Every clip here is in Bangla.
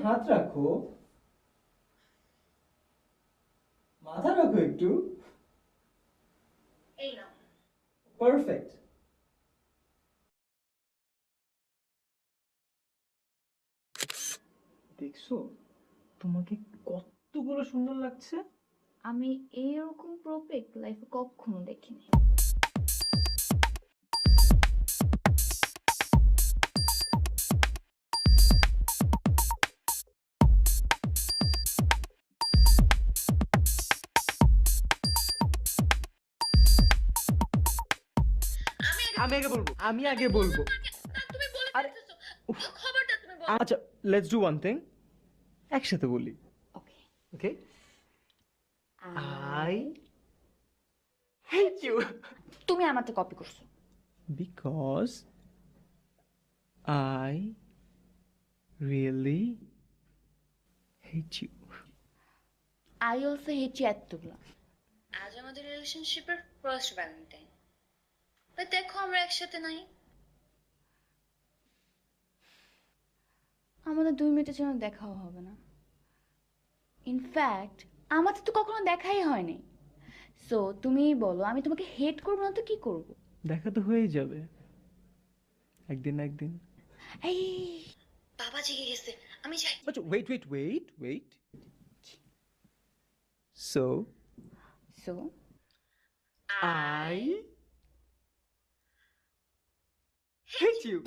হাত রাখো, মাথা রাখো একটু। এই নাও। পারফেক্ট। দেখছো তোমাকে কতগুলো সুন্দর লাগছে। আমি এইরকম প্রোপেক লাইফে কখনো দেখিনি। আমি আগে বলবো। তুমি বলে আরে ফেলতেছো। খবরদার তুমি বলো। আচ্ছা, লেটস ডু ওয়ান থিং, একসাথে বলি। Okay. Okay, I I hate you তুমি আমাকে কপি করছো। Because I really hate you. I also hate you এতগুলো। আজ আমাদের রিলেশনশিপের ফার্স্ট ভ্যালেন্টাইন, বাট দেখো আমরা একসাথে নাই। আমাদের 2 মিনিটের জন্য দেখাও হবে না। ইনফ্যাক্ট আমাদের তো কখনো দেখাই হয়নি। সো তুমিই বলো, আমি তোমাকে হেট করবো না তো কি করবো? দেখা তো হয়েই যাবে একদিন না একদিন। এই বাবা জেগে গেছে, আমি যাই। আচ্ছা, wait. So so I hate you.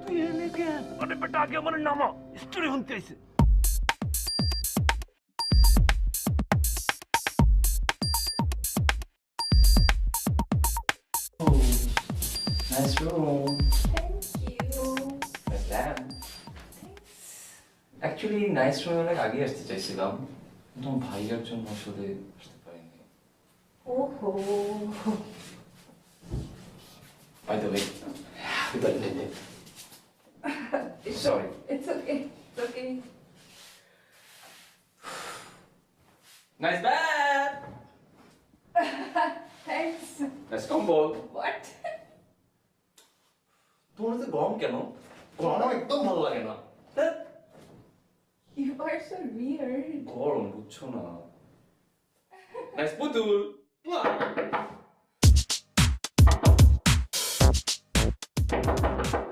তুই এনে কেন? আরে বেটা, আগে আমার নামা, স্টোরি শুনতে আইছে। Nice room. অ্যাকচুয়ালি নাইস রুমে অনেক আগে আসতে চাইছিলাম, কিন্তু আমার ভাইয়ার জন্য আসলে আসতে পারিনি। ওহো, by the way, happy birthday. Sorry. It's okay, it's okay. Nice bad. Thanks. Nice কম্বল। হোয়াট? তোমার তো গরম কেন? গরম আমার একদম ভালো লাগে না। ধ্যাৎ, ইউ আর সো উইয়ার্ড। গরম বুঝছো না। নাইস পুতুল। বাহ!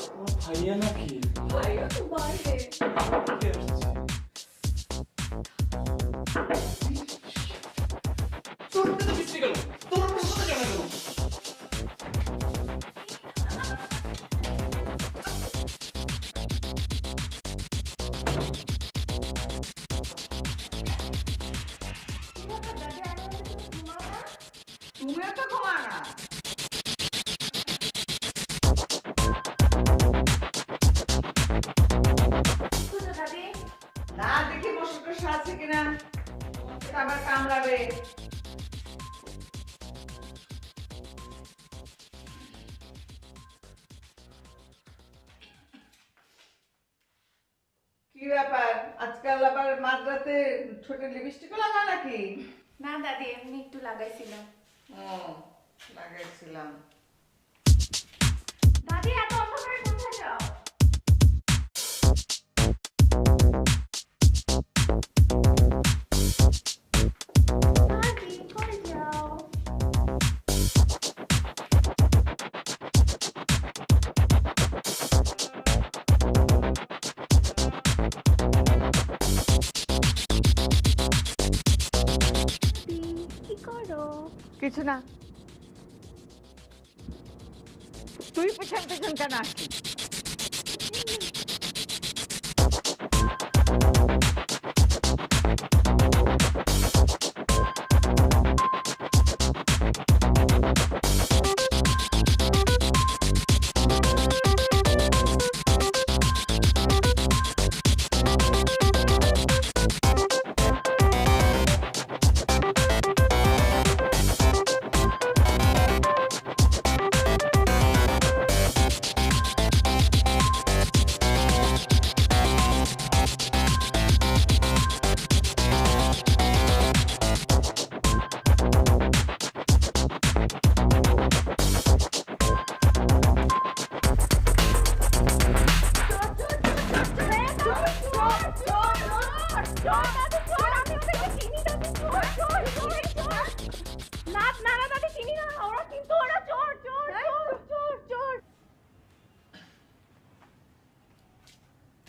তোমার ভাইয়া নাকি? ভাইয়া তো বাইরে। কে আসছে? তোর তো বৃষ্টি গেল, তোর সাথে জানা গেল। তুমিও তো ঘুমা না। না দেখি বসে বসে আছে কিনা, এটা আবার কামড়াবে। কি ব্যাপার, আজকাল আবার মাঝরাতে ঠোঁটে লিপস্টিকও লাগাও নাকি? না দাদি, এমনি একটু লাগাইছিলাম। হুম, লাগাইছিলাম। দাদি এত অন্ধকারে কোথায় যাও? দাদি কোথায় যাও? কি করো? কিছু না। তুই পেছন পেছন কেন আসছিস?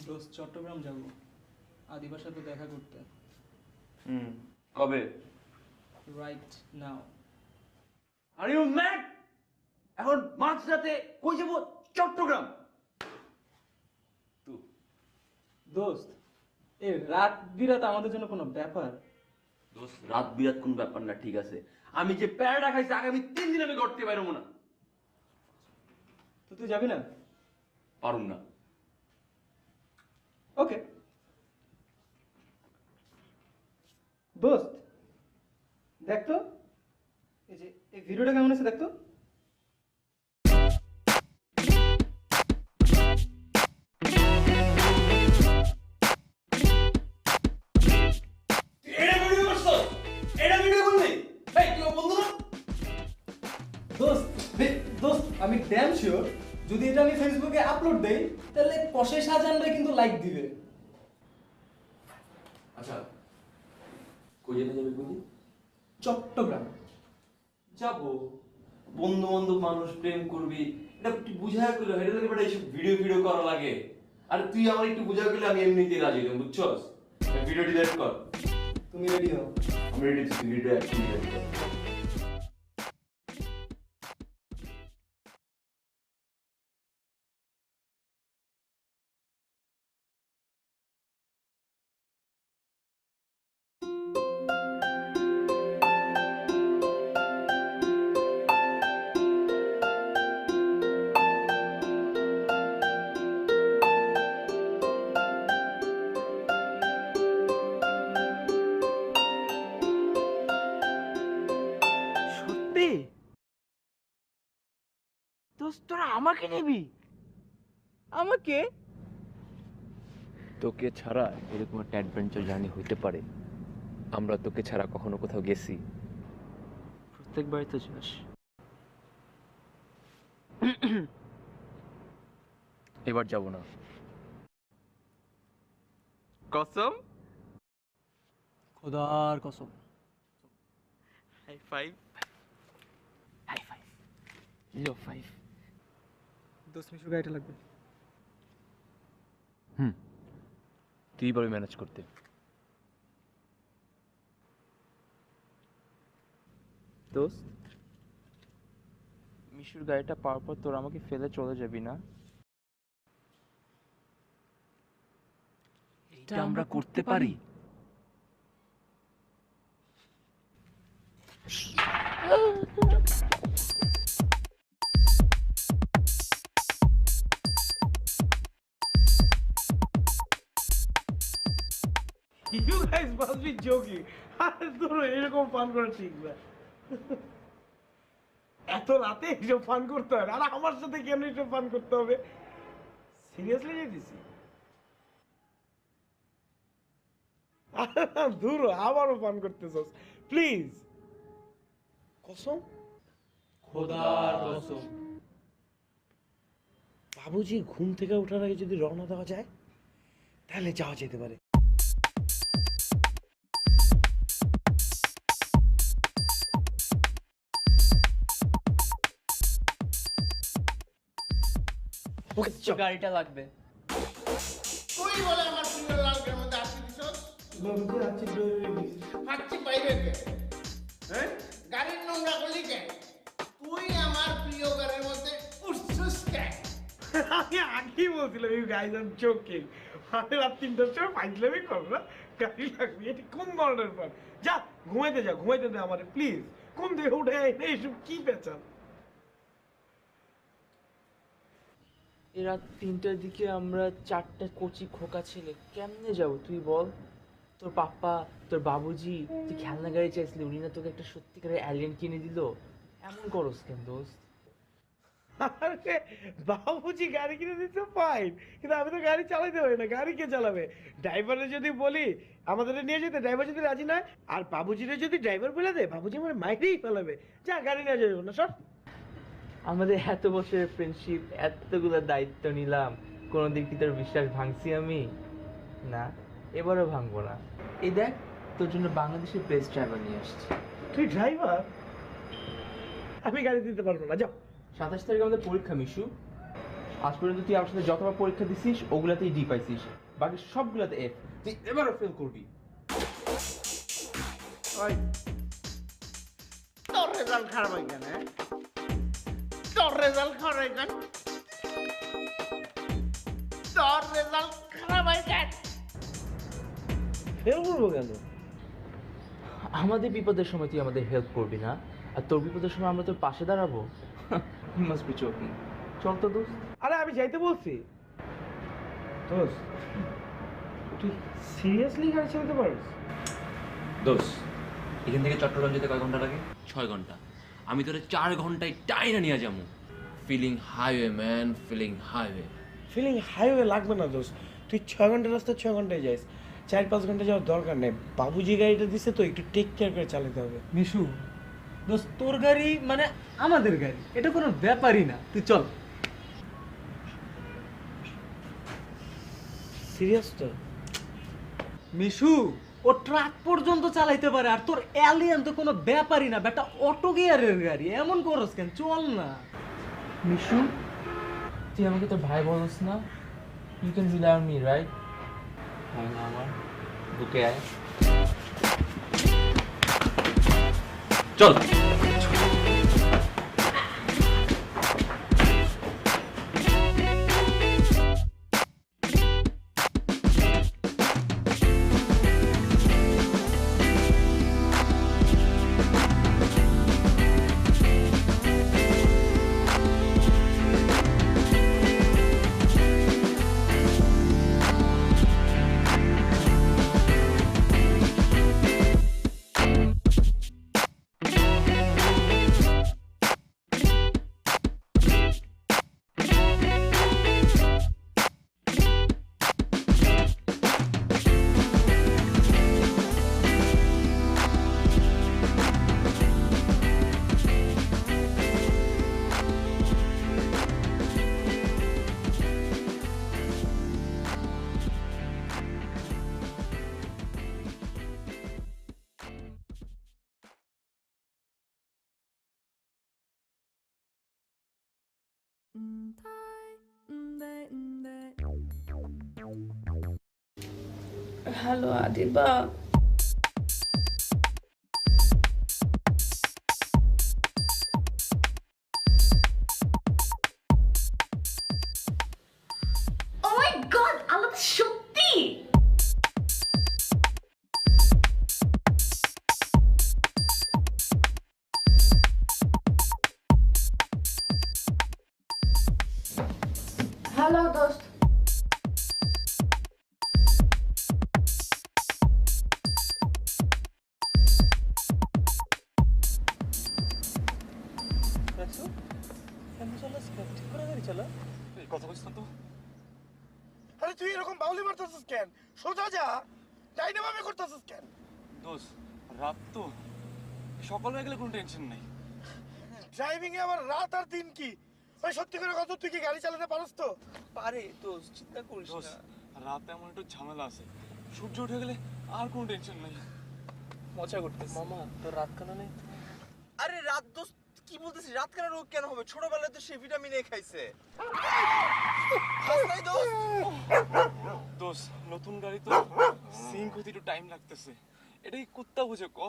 দোস্ত চট্টগ্রাম যাব আদিবার সাথে দেখা করতে কবে? Right now. Are you mad? এখন মাঝরাতে কই যাব? চট্টগ্রাম? দোস্ত এ রাত বিরাত আমাদের জন্য কোনো ব্যাপার? দোস্ত রাত বিরাত কোন ব্যাপার না, ঠিক আছে। আমি যে প্যারাটা খাইছি আগামী 3 দিন আমি করতে পারবো না। তো তুই যাবি না? পারুম না। ওকে দোস্ত দেখ তো এই যে এই ভিডিওটা কেমন আছে দেখ তো। দোস্ত আমি ড্যাম শিওর যদি এটা আমি ফেসবুকে আপলোড দেই তাহলে কষে শাহজাহানরা কিন্তু লাইক দিবে। আচ্ছা কই যেতে যাবে বলি? চট্টগ্রাম যাবো, বন্ধু বান্ধব মানুষ, প্রেম করবি, এটা একটু বুঝায় করলে এটা লাগে বেটা, এইসব ভিডিও ভিডিও করা লাগে। আর তুই আমার একটু বুঝায় করলে আমি এমনিতেই রাজি হইলাম, বুঝছস? ভিডিও ডিলিট কর। তুমি রেডি হও। আমি রেডি আছি, ভিডিও একটু ডিলিট কর। সত্যি? দোস্ত তোরা আমাকে নিবি? আমাকে? তোকে ছাড়া এরকম একটা অ্যাডভেঞ্চার জার্নি হইতে পারে? আমরা তোকে ছাড়া কখনো কোথাও গেছি? প্রত্যেকবারই তো যাস। এবার যাব না। কসম? খোদার কসম। High five. High five, low five. দোস্ত মিশুর গাড়িটা লাগবে। তুই পারবি ম্যানেজ করতে। দোস্ত মিশুর গাড়িটা পাওয়ার পর তোর আমাকে ফেলে চলে যাবি না? এটা আমরা করতে পারি। You guys must be joking. আরে তোর এরকম ফান করা ঠিক না। এত রাতে এসব ফান করতে হয়? আর আমার সাথে কেন এসব ফান করতে হবে? সিরিয়াসলি যেতেছি? দূর আবারও ফান করতেছস, প্লিজ। কসম? খোদার কসম। বাবুজি ঘুম থেকে ওঠার আগে যদি রওনা দেওয়া যায় তাহলে যাওয়া যেতে পারে। ওকে চল। গাড়িটা লাগবে। তুই বলে আমার প্রিয় লালকের মধ্যে আসি দিছস বাবুজি আজকে হাঁচি বাইরে কে হ্যাঁ গাড়ির নোংরা করলি কে তুই আমার প্রিয় গাড়ির মধ্যে উঠছিস কে আমি আগেই বলছিলাম এই গাইজ আম চোখে মানে রাত 3টার সময় ফাইজলামি করো না, গাড়ি লাগবে। এটি কোন ধরনের ফোন? যা ঘুমাইতে দে আমারে প্লিজ। কোন দিয়ে উঠে এইসব কি পেঁচাল? এই রাত 3টার দিকে আমরা 4টা কচি খোকা ছেলে কেমনে যাব তুই বল? তোর পাপ্পা, তোর বাবুজি, তুই খেলনা গাড়ি চাইছিলি, উনি না তোকে একটা সত্যিকারের অ্যালিয়েন কিনে দিল? এমন করস কেন দোস্ত? আরে বাবুজি গাড়ি কিনে দিতে ফাইন, কিন্তু আমি তো গাড়ি চালাইতে পারি না। গাড়ি কে চালাবে? ড্রাইভারে যদি বলি আমাদের নিয়ে যেতে, ড্রাইভার যদি রাজি নয়, আর বাবুজিরে যদি ড্রাইভার বলে দেয়, বাবুজি আমার মাইরেই ফেলাবে। যা গাড়ি নিয়ে যাবে না সব। আমাদের এত বছরের ফ্রেন্ডশিপ, এতগুলো দায়িত্ব নিলাম, কোনো দিক কি তোর বিশ্বাস ভাঙছি আমি? না, এবারও ভাঙবো না। এই দেখ, তোর জন্য বাংলাদেশের বেস্ট ড্রাইভার নিয়ে আসছি। তুই ড্রাইভার? আমি গাড়ি দিতে পারবো না, যাও। 27 তারিখে আমাদের পরীক্ষা মিশু। আজ পর্যন্ত তুই আমার সাথে যতবার পরীক্ষা দিছিস ওগুলাতেই ডি পাইছিস, বাকি সবগুলাতে এফ। তুই এবারও ফেল করবি। তোর রেজাল্ট খারাপ হয় কেন তোর রেজাল্ট খারাপ হয় কেন তোর রেজাল্ট খারাপ হয় কেন ফেল করবো কেন? আমাদের বিপদের সময় তুই আমাদের হেল্প করবি না, আর তোর বিপদের সময় আমরা তোর পাশে দাঁড়াবো? You must be joking. চল তো দোস্ত। আরে আমি যাইতে বলছি। দোস্ত, তুই সিরিয়াসলি গাড়ি চালাতে পারিস? দোষ, এখান থেকে চট্টগ্রাম যেতে কয় ঘন্টা লাগে? 6 ঘন্টা। আমি তোরে 4 ঘন্টায় টাইনা নিয়ে যাবো। Feeling highway man, feeling highway. Feeling highway লাগবে না দোস্ত। তুই 6 ঘন্টা রাস্তা 6 ঘন্টায় যাইস, 4-5 ঘন্টা যাওয়ার দরকার নেই। বাবুজি গাড়িটা দিছে তো, একটু টেক কেয়ার করে চালাতে হবে। মিশু দোস্ত, তোর গাড়ি মানে আমাদের গাড়ি, এটা কোনো ব্যাপারই না। তুই চল। সিরিয়াস তো? মিশু ও ট্রাক পর্যন্ত চালাইতে পারে, আর তোর অ্যালিয়ান তো কোনো ব্যাপারই না। বেটা অটো গিয়ারের গাড়ি, এমন করস কেন? চল না। মিশু, তুই আমাকে তোর ভাই বলস না? You can rely on me, right? হয় না আমার বুকে আয়। চল। Hello Adiba, oh my god, আলাদা সত্যি। হ্যালো দোস্ত। আরে তুই এরকম বাউলি মারতেছিস কেন? সোজা যা, ডাইনামামে করতেছিস কেন? দোষ, রাত তো সকাল হয়ে গেলে কোনো টেনশন নেই। ড্রাইভিং এ আবার রাত আর দিন কি? ভাই সত্যি করে কত, তুই কি গাড়ি চালাতে পারস তো? পারে দোস্ত, চিন্তা করিস না। রাতে এমন একটু ঝামেলা আছে, সূর্য উঠে গেলে আর কোনো টেনশন নাই। মজা করতেছিস মামা তোর রাত কানা নেই? আরে রাত দোস্ত কি বলতেছিস? রাত কেন রোগ কেন হবে? ছোটবেলায় তো সে ভিটামিন এ খাইছে। হাসনাই দোস্ত। দোষ নতুন গাড়ি তো সিঙ্ক হতে একটু টাইম লাগতেছে, এটা কি কুত্তা বুঝে ক?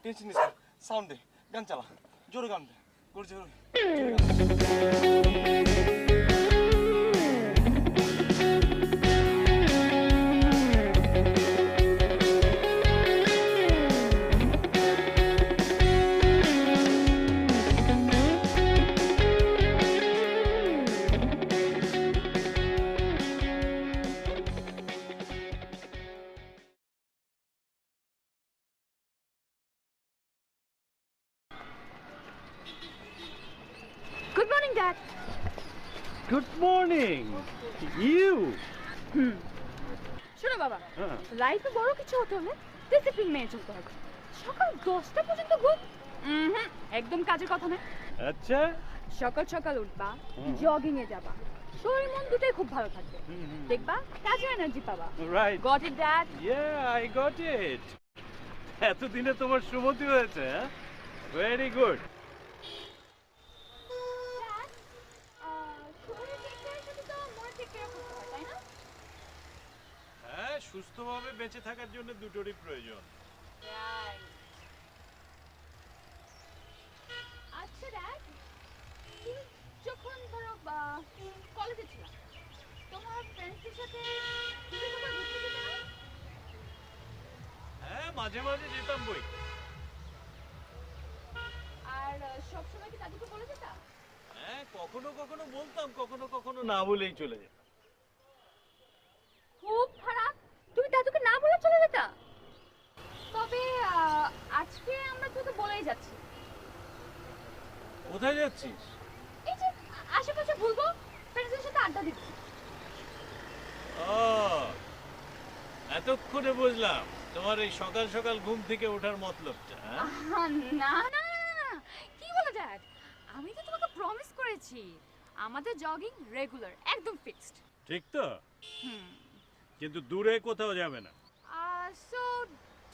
টেনশন নিস না, সাউন্ড দে, গান চালা, জোরে গান দে, জোরে জোরে good morning dad. Good morning you. শোনো বাবা, লাইফে বড় কিছু হতে হলে ডিসিপ্লিন মেনে চলতে হবে। সকাল 10টা পর্যন্ত ঘুম একদম কাজের কথা না। আচ্ছা, সকাল সকাল উঠবা, জগিং এ যাবা, শরীর মন দুটোই খুব ভালো থাকবে। দেখবা কাজে এনার্জি পাবা। Right. Got it dad? Yeah, I got it. এতদিনে তোমার সুমতি হয়েছে, হ্যাঁ? Very good. হ্যাঁ, সুস্থভাবে বেঁচে থাকার জন্য দুটোরই প্রয়োজন। আচ্ছা ড্যাড, তুমি যখন ধরো কলেজে ছিলা, তোমার ফ্রেন্ডসদের সাথে তুমি তোমার ঘুরতে যেতে না? হ্যাঁ, মাঝে মাঝে যেতাম বই। আর সবসময় কি তাদেরকে বলে যেতা? হ্যাঁ, কখনো কখনো বলতাম, কখনো কখনো না বলেই চলে যেতাম। খুব খারাপ, তুমি দাদুকে না বলে চলে যেতা। তবে আজকে আমরা তোকে বলেই যাচ্ছি। কোথায় যাচ্ছিস? এই যে আশেপাশে ঘুরবো, ফ্রেন্ডসদের সাথে আড্ডা দিব। ও, এতক্ষণে বুঝলাম তোমার এই সকাল সকাল ঘুম থেকে ওঠার মতলবটা। না না না, কি বলে ড্যাড, আমি তো তোমাকে প্রমিস করেছি আমাদের জগিং রেগুলার, একদম ফিক্সড। ঠিক তো? কিন্তু দূরে কোথাও যাবে না। সো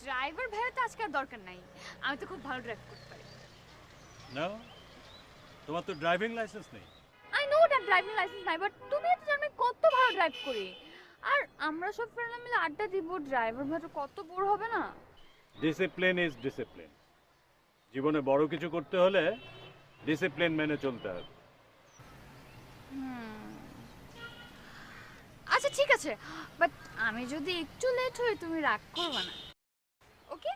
ড্রাইভার ভাইয়া তো আজকে আর দরকার নাই, আমি তো খুব ভালো ড্রাইভ করতে পারি। না, তোমার তো ড্রাইভিং লাইসেন্স নেই। I know that driving licence নাই, বাট তুমি তো জানো আমি কত ভালো ড্রাইভ করি। আর আমরা সব ফ্রেন্ডরা মিলে আড্ডা দিব, ড্রাইভার ভাইয়া কত বোর হবে না। Discipline is discipline. জীবনে বড় কিছু করতে হলে ডিসিপ্লিন মেনে চলতে হবে। আচ্ছা ঠিক আছে, বাট আমি যদি একটু লেট হই তুমি রাগ করবে না, ওকে?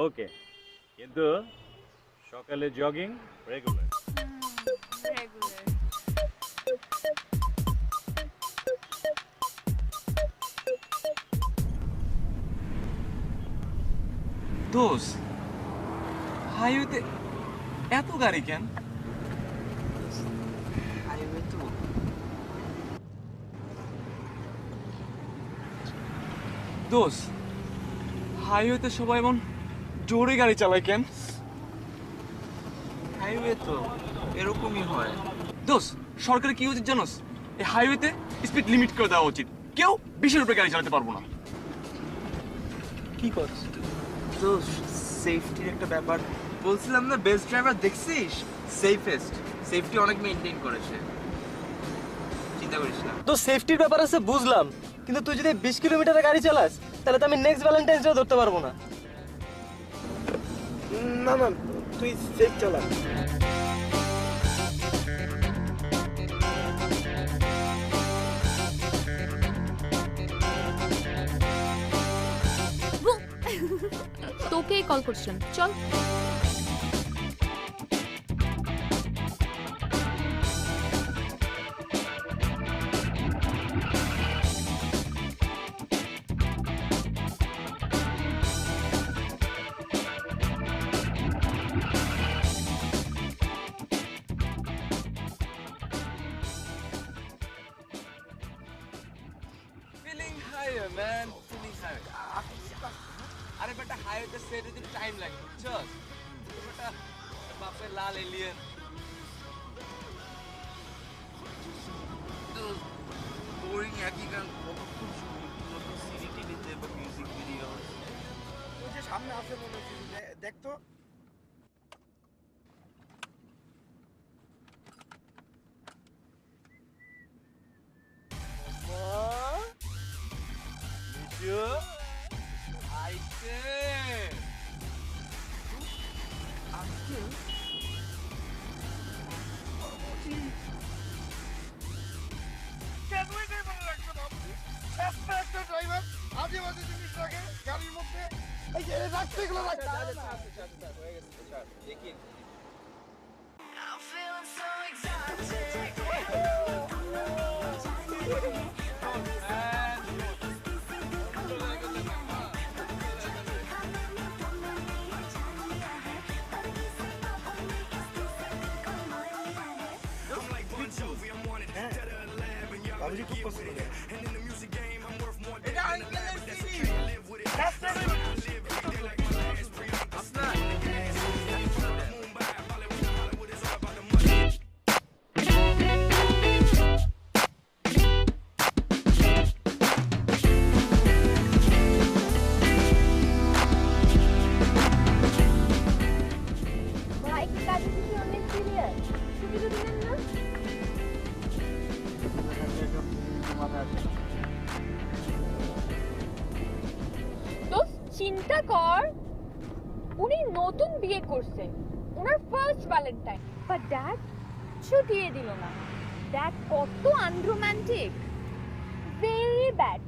ওকে, কিন্তু সকালে জগিং রেগুলার। রেগুলার। দোষ হাইওয়েতে এত গাড়ি কেন? হাইওয়ে তো দোষ হাইওয়েতে সবাই এমন জোরে গাড়ি চালায় কেন? হাইওয়ে তো এরকমই হয়। দোষ সরকারের কি উচিত জানোস? এই হাইওয়েতে স্পিড লিমিট করে দেওয়া উচিত, কেউ 20-এর উপরে গাড়ি চালাতে পারবো না। কি করছিস তো? সেফটির একটা ব্যাপার বলছিলাম না, বেস্ট ড্রাইভার দেখছিস? সেফটি অনেক মেইনটেইন করেছে, চিন্তা করিস না। তো সেফটির ব্যাপার আছে বুঝলাম, কিন্তু তুই যদি 20 কিলোমিটারের গাড়ি চালাস তাহলে তো আমি নেক্সট ভ্যালেন্টাইন্স ডে ধরতে পারবো না। না না, তুই সেফ চালা। তোকেই কল করছিলাম, চল। Feeling highway man, feeling highway. আরে বেটা হাইওয়ে এটা সেট হতে টাইম লাগে বুঝছস ওটা বাপের লাল এলিয়েন বোরিং একই গান কতক্ষণ শুনবি নতুন সিডি টিভিতে বা মিউজিক ভিডিও ওই যে সামনে আছে মনে হচ্ছে দেখ তো আজে বাজে জিনিস রাখে গাড়ির মধ্যে এই যে রাখতে এগুলো রাখতে বাবুজি খুব পছন্দ করে ভাই কি কাজে কিছু অনেক সিরিয়াস ছুটি তো দিলেন না তো চিন্তা কর উনি নতুন বিয়ে করছে ওনার ফার্স্ট ভ্যালেন্টাইন বাট ড্যাড ছুটিয়ে দিল না ড্যাড কত আনরোম্যান্টিক ভেরি ব্যাড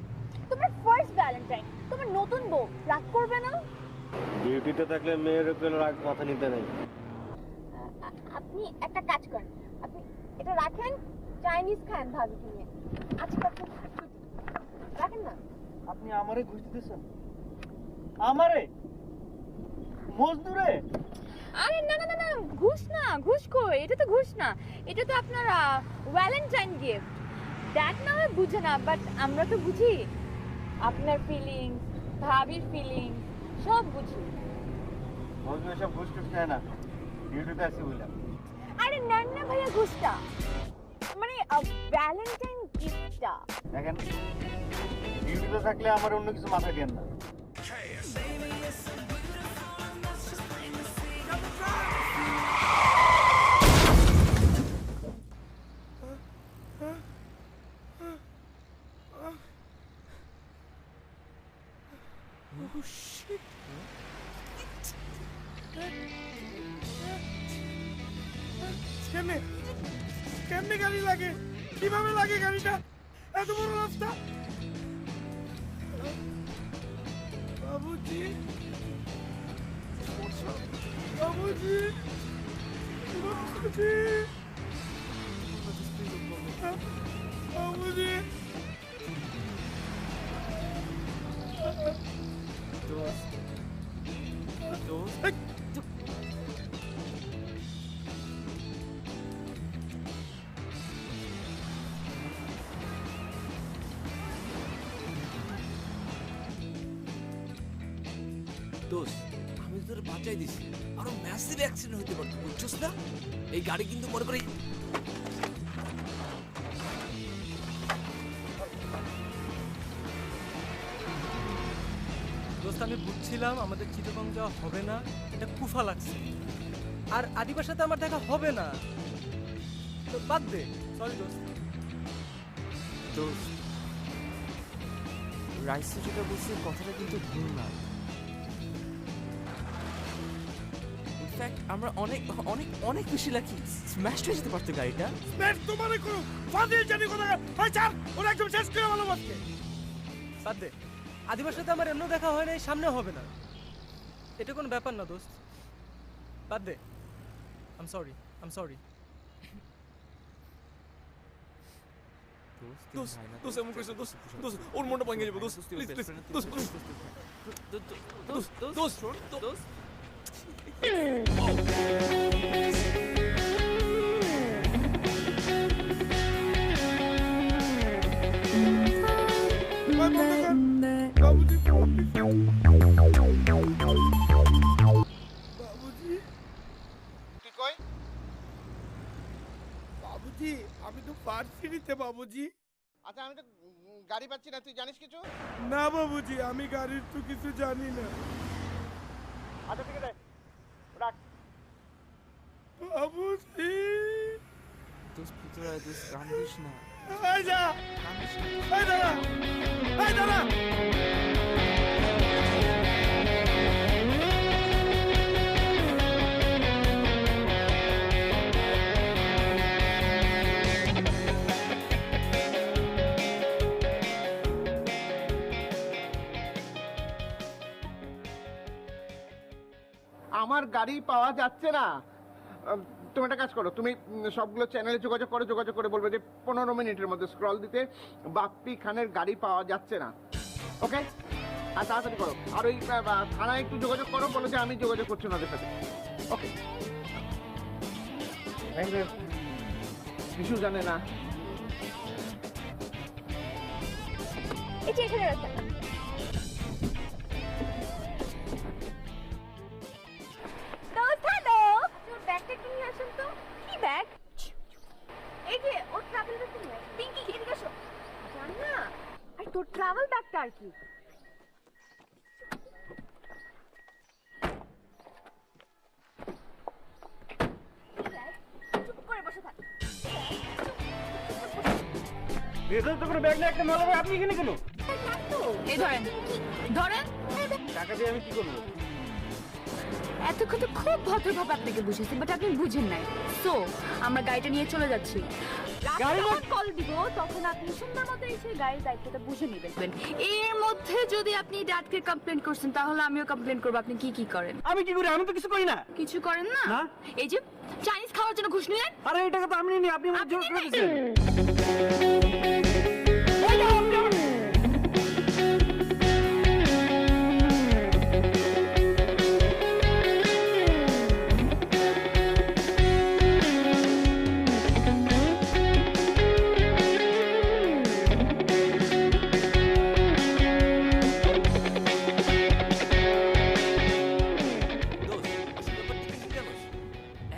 তোমার ফার্স্ট ভ্যালেন্টাইন তোমার নতুন বউ রাগ করবে না ডিউটিতে থাকলে মেয়ের উপর রাগ মাথা নিতে নেই আপনি একটা কাজ করেন আপনি এটা রাখেন চাইনিজ খান ভাবিকে নিয়ে আজকে আপনি ছুটি রাখেন না আপনি আমারে ঘুষ দিতেছেন আমারে মজদুরে আরে না না না না ঘুষ কই এটা তো ঘুষ না এটা তো আপনার ভ্যালেন্টাইন গিফট দ্যাট না হয় বুঝে না বাট আমরা তো বুঝি আপনার ফিলিংস ভাবির ফিলিংস সব বুঝি মজদুরে সব ঘুষ টুস নেয় না ডিউটিতে আসি বললাম আরে নেন না ভাইয়া ঘুষটা মানে ভ্যালেন্টাইন গিফটটা দেখেন ডিউটিতে থাকলে আমার অন্য কিছু মাথায় দেন না কেমনে কেমনে গাড়ি লাগে কিভাবে লাগে গাড়িটা এত বড় রাস্তা বাবুজি বাবুজি বাবুজি বাবুজি দোস্ত আমি তো তোর বাঁচাই দিছি আরো ম্যাসিভ অ্যাক্সিডেন্ট হতে পারতো বুঝছস না এই গাড়ি কিন্তু মনে করে দোস্ত আমি বুঝছিলাম আমাদের চিটাগং যাওয়া হবে না এটা কুফা লাগছে আর আদিবার সাথে আমার দেখা হবে না তো বাদ দে সরি দোস্ত দোস্ত রাইসু যেটা বলছে কথাটা কিন্তু ভুল না ইনফ্যাক্ট আমরা অনেক অনেক অনেক বেশি লাকি স্ম্যাশ হয়ে যেতে পারতো গাড়িটা স্ম্যাশ তোমারে করো ফাদিল জানি কথা ভাই চার ওরা একদম শেষ করে ভালো বাসকে বাদ দে আদিবার সাথে আমার এমনও দেখা হয় নাই সামনে হবে না এটা কোনো ব্যাপার না দোস্ত বাদ দে আই এম সরি দোস্ত এমন করিস না, দোস্ত দোস্ত ওর মনটা ভাঙে যাবে দোস্ত প্লিজ প্লিজ দোস্ত দোস্ত দোস্ত বাবুজি কই? বাবুজি আমি তো পারছি নিতে বাবুজি। আচ্ছা আমি তো গাড়ি পাচ্ছি না, তুই জানিস কিছু? না বাবুজি আমি গাড়ির তো কিছু জানি না। আচ্ছা ঠিক আছে, রাখ। বাবুজি দোস্ত ভিতরে আয়, দোস্ত কান্দিস না। এই যা, এই দাঁড়া, এই দাঁড়া। আমার গাড়ি পাওয়া যাচ্ছে না। তুমি একটা কাজ করো, তুমি সবগুলো চ্যানেলে যোগাযোগ করে বলবে যে 15 মিনিটের মধ্যে স্ক্রল দিতে বাপ্পি খানের গাড়ি পাওয়া যাচ্ছে না। ওকে, আর তাড়াতাড়ি করো। আর ওই থানায় একটু যোগাযোগ করো, বলো যে আমি যোগাযোগ করছি ওনাদের সাথে। ওকে, কিছু জানে না। এই যে এখানে রাখেন। দোস্ত হ্যালো, তোর ব্যাগটা কি নিয়ে আসেন তো? কি ব্যাগ? এই যে ওর ট্রাভেল ব্যাগটা নিয়ে আস। পিঙ্কি এদিকে আসো। জান না, আর তোর ট্রাভেল ব্যাগটা আর কি? চুপ করে বসে থাক। ভেতরে তো কোনো ব্যাগ নেই, একটা মালা। আপনি এখানে কেন? এই ধরেন, ধরেন। টাকা দিয়ে আমি কি করবো? এতক্ষণ তো খুব ভদ্রভাবে আপনাকে বুঝেছি, বাট আপনি বুঝেন নাই। সো আমরা গাড়িটা নিয়ে চলে যাচ্ছি। গাড়ি যখন কল দিব তখন আপনি সুন্দর মতো এসে গাড়ির দায়িত্বটা বুঝে নেবেন। এর মধ্যে যদি আপনি ড্যাডকে কমপ্লেন করছেন তাহলে আমিও কমপ্লেন করবো। আপনি কি কি করেন? আমি কি করি? আমি তো কিছু করি না। কিছু করেন না? এই যে চাইনিজ খাওয়ার জন্য ঘুষ নিলেন। আরে এই টাকা তো আমি নিই, আপনি আমার জোর করে দিয়েছেন।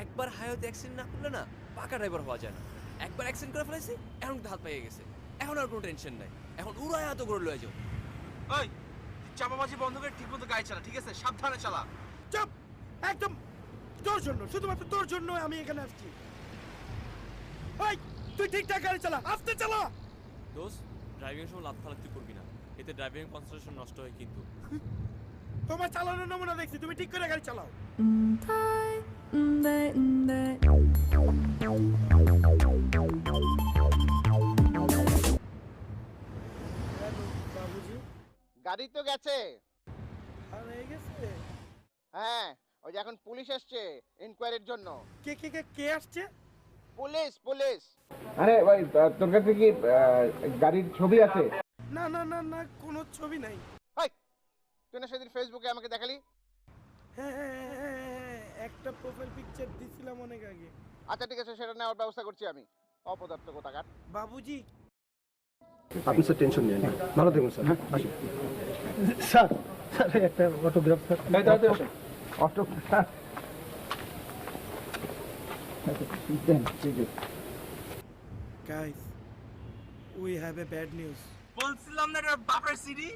একবার হায়াতে অ্যাক্সিডেন্ট না করলে না পাকা ড্রাইভার হওয়া যায় না। একবার অ্যাক্সিডেন্ট করে ফেলেছি, এখন কিন্তু হাত পেয়ে গেছে, এখন আর কোনো টেনশন নাই। এখন উড়ায় হাত করে লয়ে যাও। ওই চাপাবাজি বন্ধ করে ঠিকমতো গাড়ি চালা, ঠিক আছে? সাবধানে চালা। চুপ, একদম তোর জন্য, শুধুমাত্র তোর জন্য আমি এখানে আসছি। ওই তুই ঠিকঠাক গাড়ি চালা, আস্তে চালা। দোস্ত ড্রাইভিং সময় লাফালাফি করবি না, এতে ড্রাইভিং কনসেন্ট্রেশন নষ্ট হয় কিন্তু। তোমার চালানোর নমুনা দেখছি, তুমি ঠিক করে গাড়ি চালাও। বাবুজি গাড়ি তো গেছে। আর হয়ে গেছে? হ্যাঁ, ওই যে এখন পুলিশ এসছে ইনকোয়ারির জন্য। কে কে কে কে আসছে? Police police. আরে ভাই, তোর কাছে কি গাড়ির ছবি আছে? না না না না, কোনো ছবি নাই। হাই, তুই না সেদিন ফেসবুকে আমাকে দেখালি? হ্যাঁ, একটা প্রোফাইল পিকচার দিছিলাম অনেক আগে। আচ্ছা ঠিক আছে, সেটা নেওয়ার ব্যবস্থা করছি আমি। অপদার্থ কোথাকার। বাবুজি আপনি স্যার টেনশন নেন না, ভালো থাকুন স্যার। আসুন স্যার, স্যার একটা অটোগ্রাফ স্যার। তাড়াতাড়ি আসুন। অটোগ্রাফ দেন, ঠিক আছে। Guys, we have a bad news. বলছিলাম না এটা বাপের সিডি।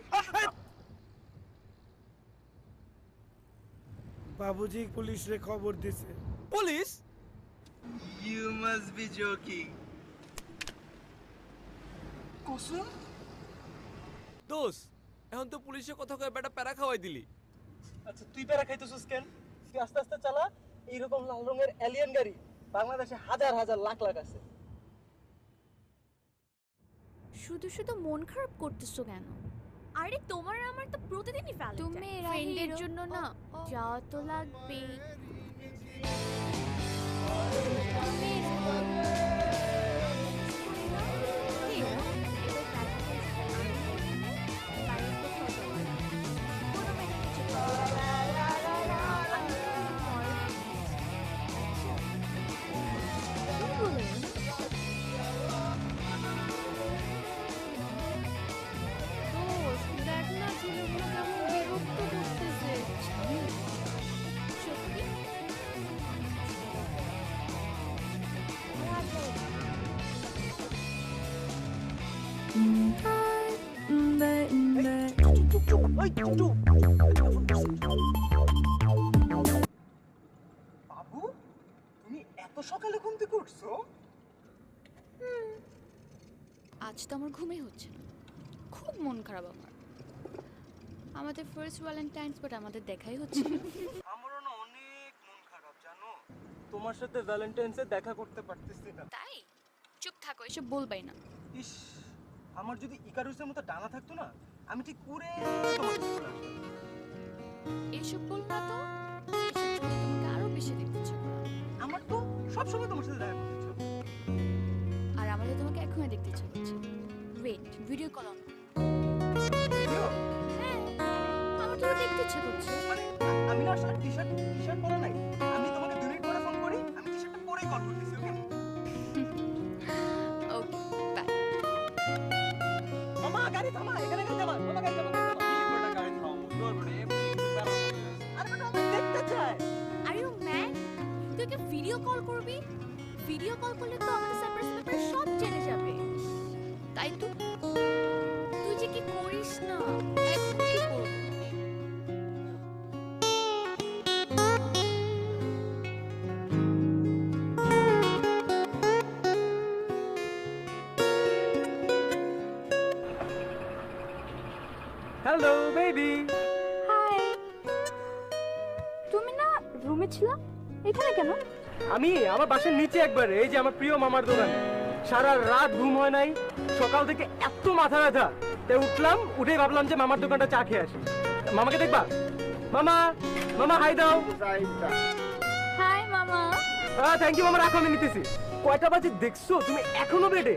বাবুজি পুলিশে খবর দিছে। Police? You must be joking. Kusum দোষ, এখন তো পুলিশের কথা কয়ে বেটা প্যারা খাওয়াই দিলি। আচ্ছা তুই প্যারা খাইতেছিস কেন? তুই আস্তে আস্তে চালা। এইরকম লাল রঙের এলিয়েন গাড়ি বাংলাদেশে হাজার হাজার লাখ লাখ আছে। শুধু শুধু মন খারাপ করতেছো কেন? আরে তোমার আমার তো প্রতিদিনই ভ্যালেন্টাইন। তুমি ফ্রেন্ডের জন্য না যাওয়া তো লাগবে। দেখ না ছেলেগুলো কেমন বিরক্ত করতেছে। সত্যি ওই টুটু বাবু তুমি এত সকালে ঘুম থেকে উঠছো? আজ তো আমার ঘুমই হচ্ছে না, খুব মন খারাপ আমার। আমাদের ফার্স্ট ভ্যালেন্টাইন্স, বাট আমাদের দেখাই হচ্ছে না। আমারও না অনেক মন খারাপ জানো, তোমার সাথে ভ্যালেন্টাইন্সে দেখা করতে পারতেছি না। তাই চুপ থাকো, এসব বলবাই না। ইস, আমার যদি ইকারুসের মতো ডানা থাকতো না, আমি ঠিক উড়ে তোমার কাছে চলে আসতাম। এসব বল না তো, এসব বলে তোমাকে আরো বেশি দেখতে ইচ্ছা করে। আমার তো সবসময় তোমার সাথে দেখা করতে ইচ্ছা করে। আর আমাদের তোমাকে এখনই দেখতে ইচ্ছা করছে। Wait, video call on. হ্যাঁ, আমার তো দেখতে ইচ্ছা করছে। আমি না আসলে টি-শার্ট পরা নাই, আমি তোমাকে 2 মিনিট পরে ফোন করি, আমি টি-শার্টটা পরেই কল করতেছি। ওকে ওকে, বাই। মামা গাড়ি থামা, এখানে গাড়ি থামা, মামা গাড়ি থামা, গাড়ি থামাবো তোর বড় এমনি একটু প্যারা হয়ে গেছে। আরে বেটা আমি দেখতে চাই। আর ইউ ম্যান, তুই ওকে ভিডিও কল করবি? ভিডিও কল করলে তো আমাদের সারপ্রাইজ ব্যাপারে সব জেনে যাবে। তাই তো তুই যে কি করিস না, এখন কি করবো? Hello baby. হাই, তুমি না রুমে ছিলা, এখানে কেন? আমি আমার বাসার নিচে একবার, এই যে আমার প্রিয় মামার দোকানে। সারা রাত ঘুম হয় নাই, সকাল থেকে এত মাথা ব্যথা, তাই উঠলাম, উঠেই ভাবলাম যে মামার দোকানটা চা খেয়ে আসি। মামাকে দেখবা? মামা, মামা হাই দাও। হাই মামা। থ্যাংক ইউ মামা, রাখো আমি নিতেছি। কয়টা বাজে দেখছো তুমি এখনো বেডে?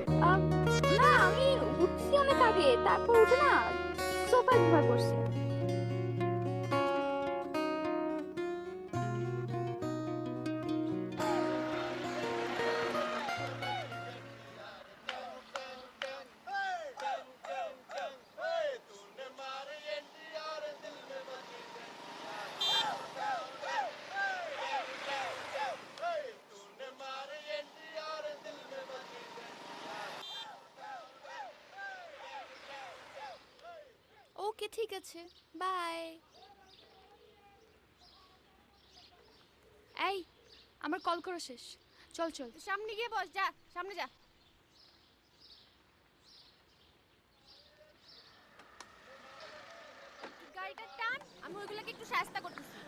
না, আমি উঠছি অনেক আগে, তারপর উঠে না সোফায় ঘুমায় পড়ছি। ওকে ঠিক আছে, বাই। এই, আমার কল করা শেষ, চল চল সামনে গিয়ে বস, যা সামনে যা। গাড়িটা টান, আমি ওইগুলোকে একটু শাস্তা করতেছি।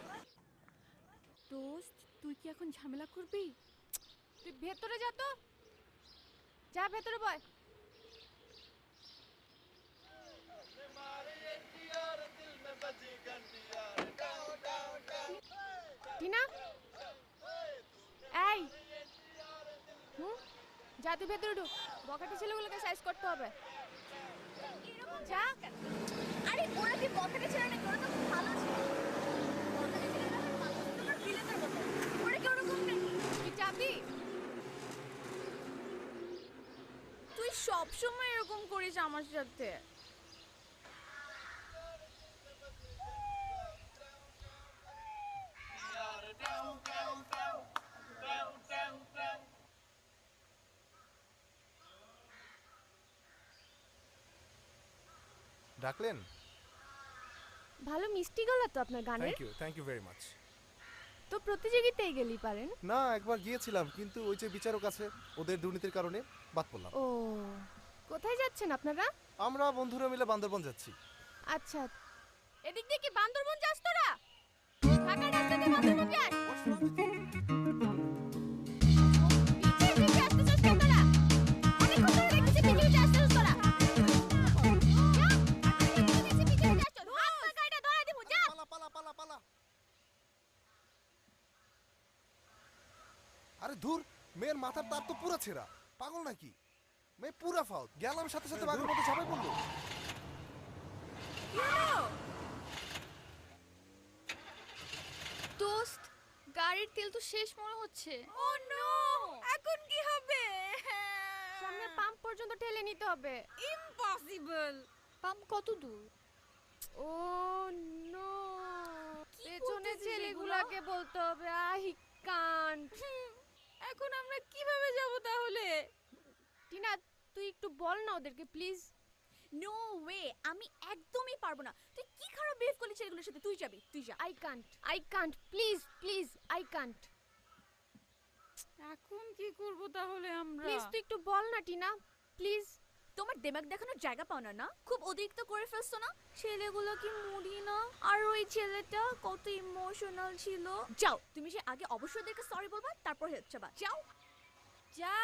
দোস্ত, তুই কি এখন ঝামেলা করবি? তুই ভেতরে যা, তো যা ভেতরে বয়। টিনা, এই যা, তুই ভেতরে ঢুক, বকাটে ছেলেগুলোকে সাইজ করতে হবে। যা। আরে ওরা কি বকাটে ছেলে নাকি? ওরা তো খুব ভালো ছিল। বকাটে ছেলেরা আমার মানুষ, তোমার ভিলেনের মতো। ওরা কি ওরকম নাকি? তুই যাবি? তুই সবসময় এরকম করিস আমার সাথে। ডাকলেন? ভালো মিষ্টি গলা তো আপনার গানের। Thank you very much. তো প্রতিযোগিতায় গেলি পারেন। না, একবার গিয়েছিলাম, কিন্তু ওই যে বিচারক আছে, ওদের দুর্নীতির কারণে বাদ পড়লাম। ও, কোথায় যাচ্ছেন আপনারা? আমরা বন্ধুরা মিলে বান্দরবন যাচ্ছি। আচ্ছা, এদিক দিয়ে কি বান্দরবন যাস তোরা? ঢাকার রাস্তা দিয়ে বান্দরবন যাস? পিছে পিছে আসতেছিস কেন তোরা? অনেকক্ষণ ধরে দেখতেছি পিছে পিছে আসতেছিস তোরা। যা, পিছে পিছে আসছিস। হাত পা কাইটা ধরে দিব, যা। পালা। আরে ধুর, মেয়ের মাথার তার তো পুরো ছেঁড়া, পাগল নাকি? মেয়ে পুরা ফাউল, গেলাম সাথে সাথে বাঘের মতো ঝাঁপাই পড়লো। দোস্ত, গাড়ির তেল তো শেষ মনে হচ্ছে। ও নো, এখন কি হবে? সামনে পাম্প পর্যন্ত ঠেলে নিতে হবে। ইম্পসিবল। পাম্প কত দূর? ও নো, পেছনে ছেলেগুলোকে বলতে হবে আই কান্ট। এখন আমরা কিভাবে যাব তাহলে? টিনা, তুই একটু বল না ওদেরকে প্লিজ। নো ওয়ে, আমি একদমই পারবো না। তুই কি খারাপ বিহেভ করলি ছেলেগুলোর সাথে, তুই যাবি, তুই যা। I can't please please I can't. এখন কি করব তাহলে আমরা? প্লিজ তুই একটু বল না টিনা প্লিজ। তোমার দেমাগ দেখানোর জায়গা পাও না না? খুব অতিরিক্ত করে ফেলছো না? ছেলেগুলো কি মুডি না? আর ওই ছেলেটা কত ইমোশনাল ছিল। যাও, তুমি সে আগে অবশ্যই ওদেরকে সরি বলবা, তারপর হেল্প চাবা। যাও যা।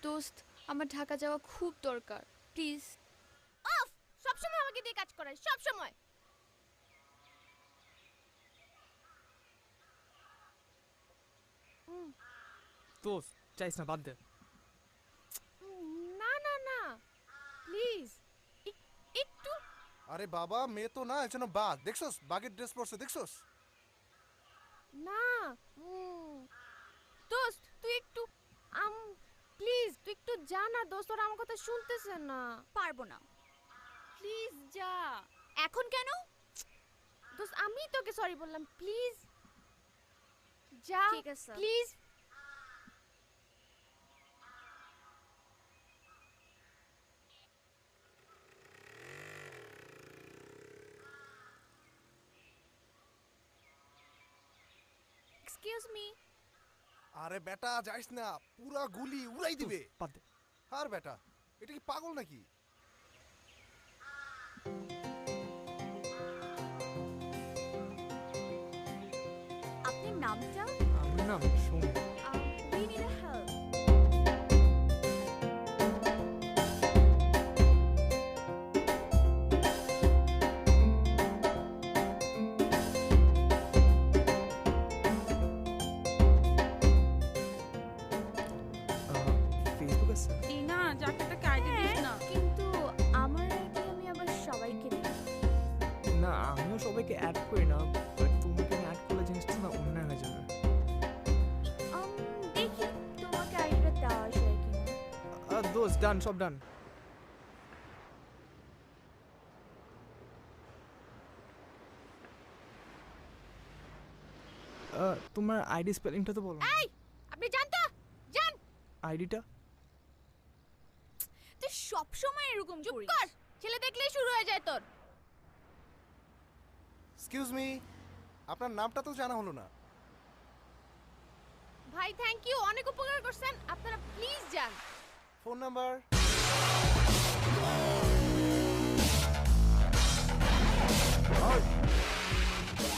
দোস্ত আমার ঢাকা যাওয়া খুব দরকার প্লিজ। অফ, সবসময় আমাকে দিয়ে কাজ করায়, সবসময়। দোস্ত চাইছ না, বাদ দে। না না না প্লিজ একটু। আরে বাবা, মেয়ে তো না, এজন্য বাঘ। দেখছস বাঘের ড্রেস পরছে, দেখছস? না দোস্ত তুই একটু প্লিজ তুই একটু যা না দোস্ত, ওরা আমার কথা শুনতেছে না। পারবো না, প্লিজ যা। এখন কেন? দোস্ত আমি তোকে সরি বললাম, প্লিজ যা। ঠিক আছে। প্লিজ। Excuse me. আরে বেটা যাইস না, পুরা গুলি উড়াই দিবে। বাদ দে। আর বেটা, এটা কি পাগল নাকি? আপনার নামটা? আমার নাম সোম। We need a help. Facebook আছে? টিনা, যাকে তাকে আইডি দিস না। কিন্তু আমার আইডি আমি আবার সবাইকে দিই। না, আমিও সবাইকে অ্যাড করি না, বাট তোমাকে অ্যাড করলে জিনিসটা না অন্যায় হয়ে যাবে। দেখি তোমাকে আইডিটা দেওয়া যায় কিনা। দোস্ত ডান, সব ডান। তোমার আইডি স্পেলিংটা তো বলো। এই, আপনি জানতো? জান। আইডিটা? তুই সব সময় এরকম চুপ কর, ছেলে দেখলেই শুরু হয়ে যায় তোর। এক্সকিউজ মি, আপনার নামটা তো জানা হলো না। ভাই থ্যাংক ইউ, অনেক উপকার করছেন। আপনারা প্লিজ যান। Phone number?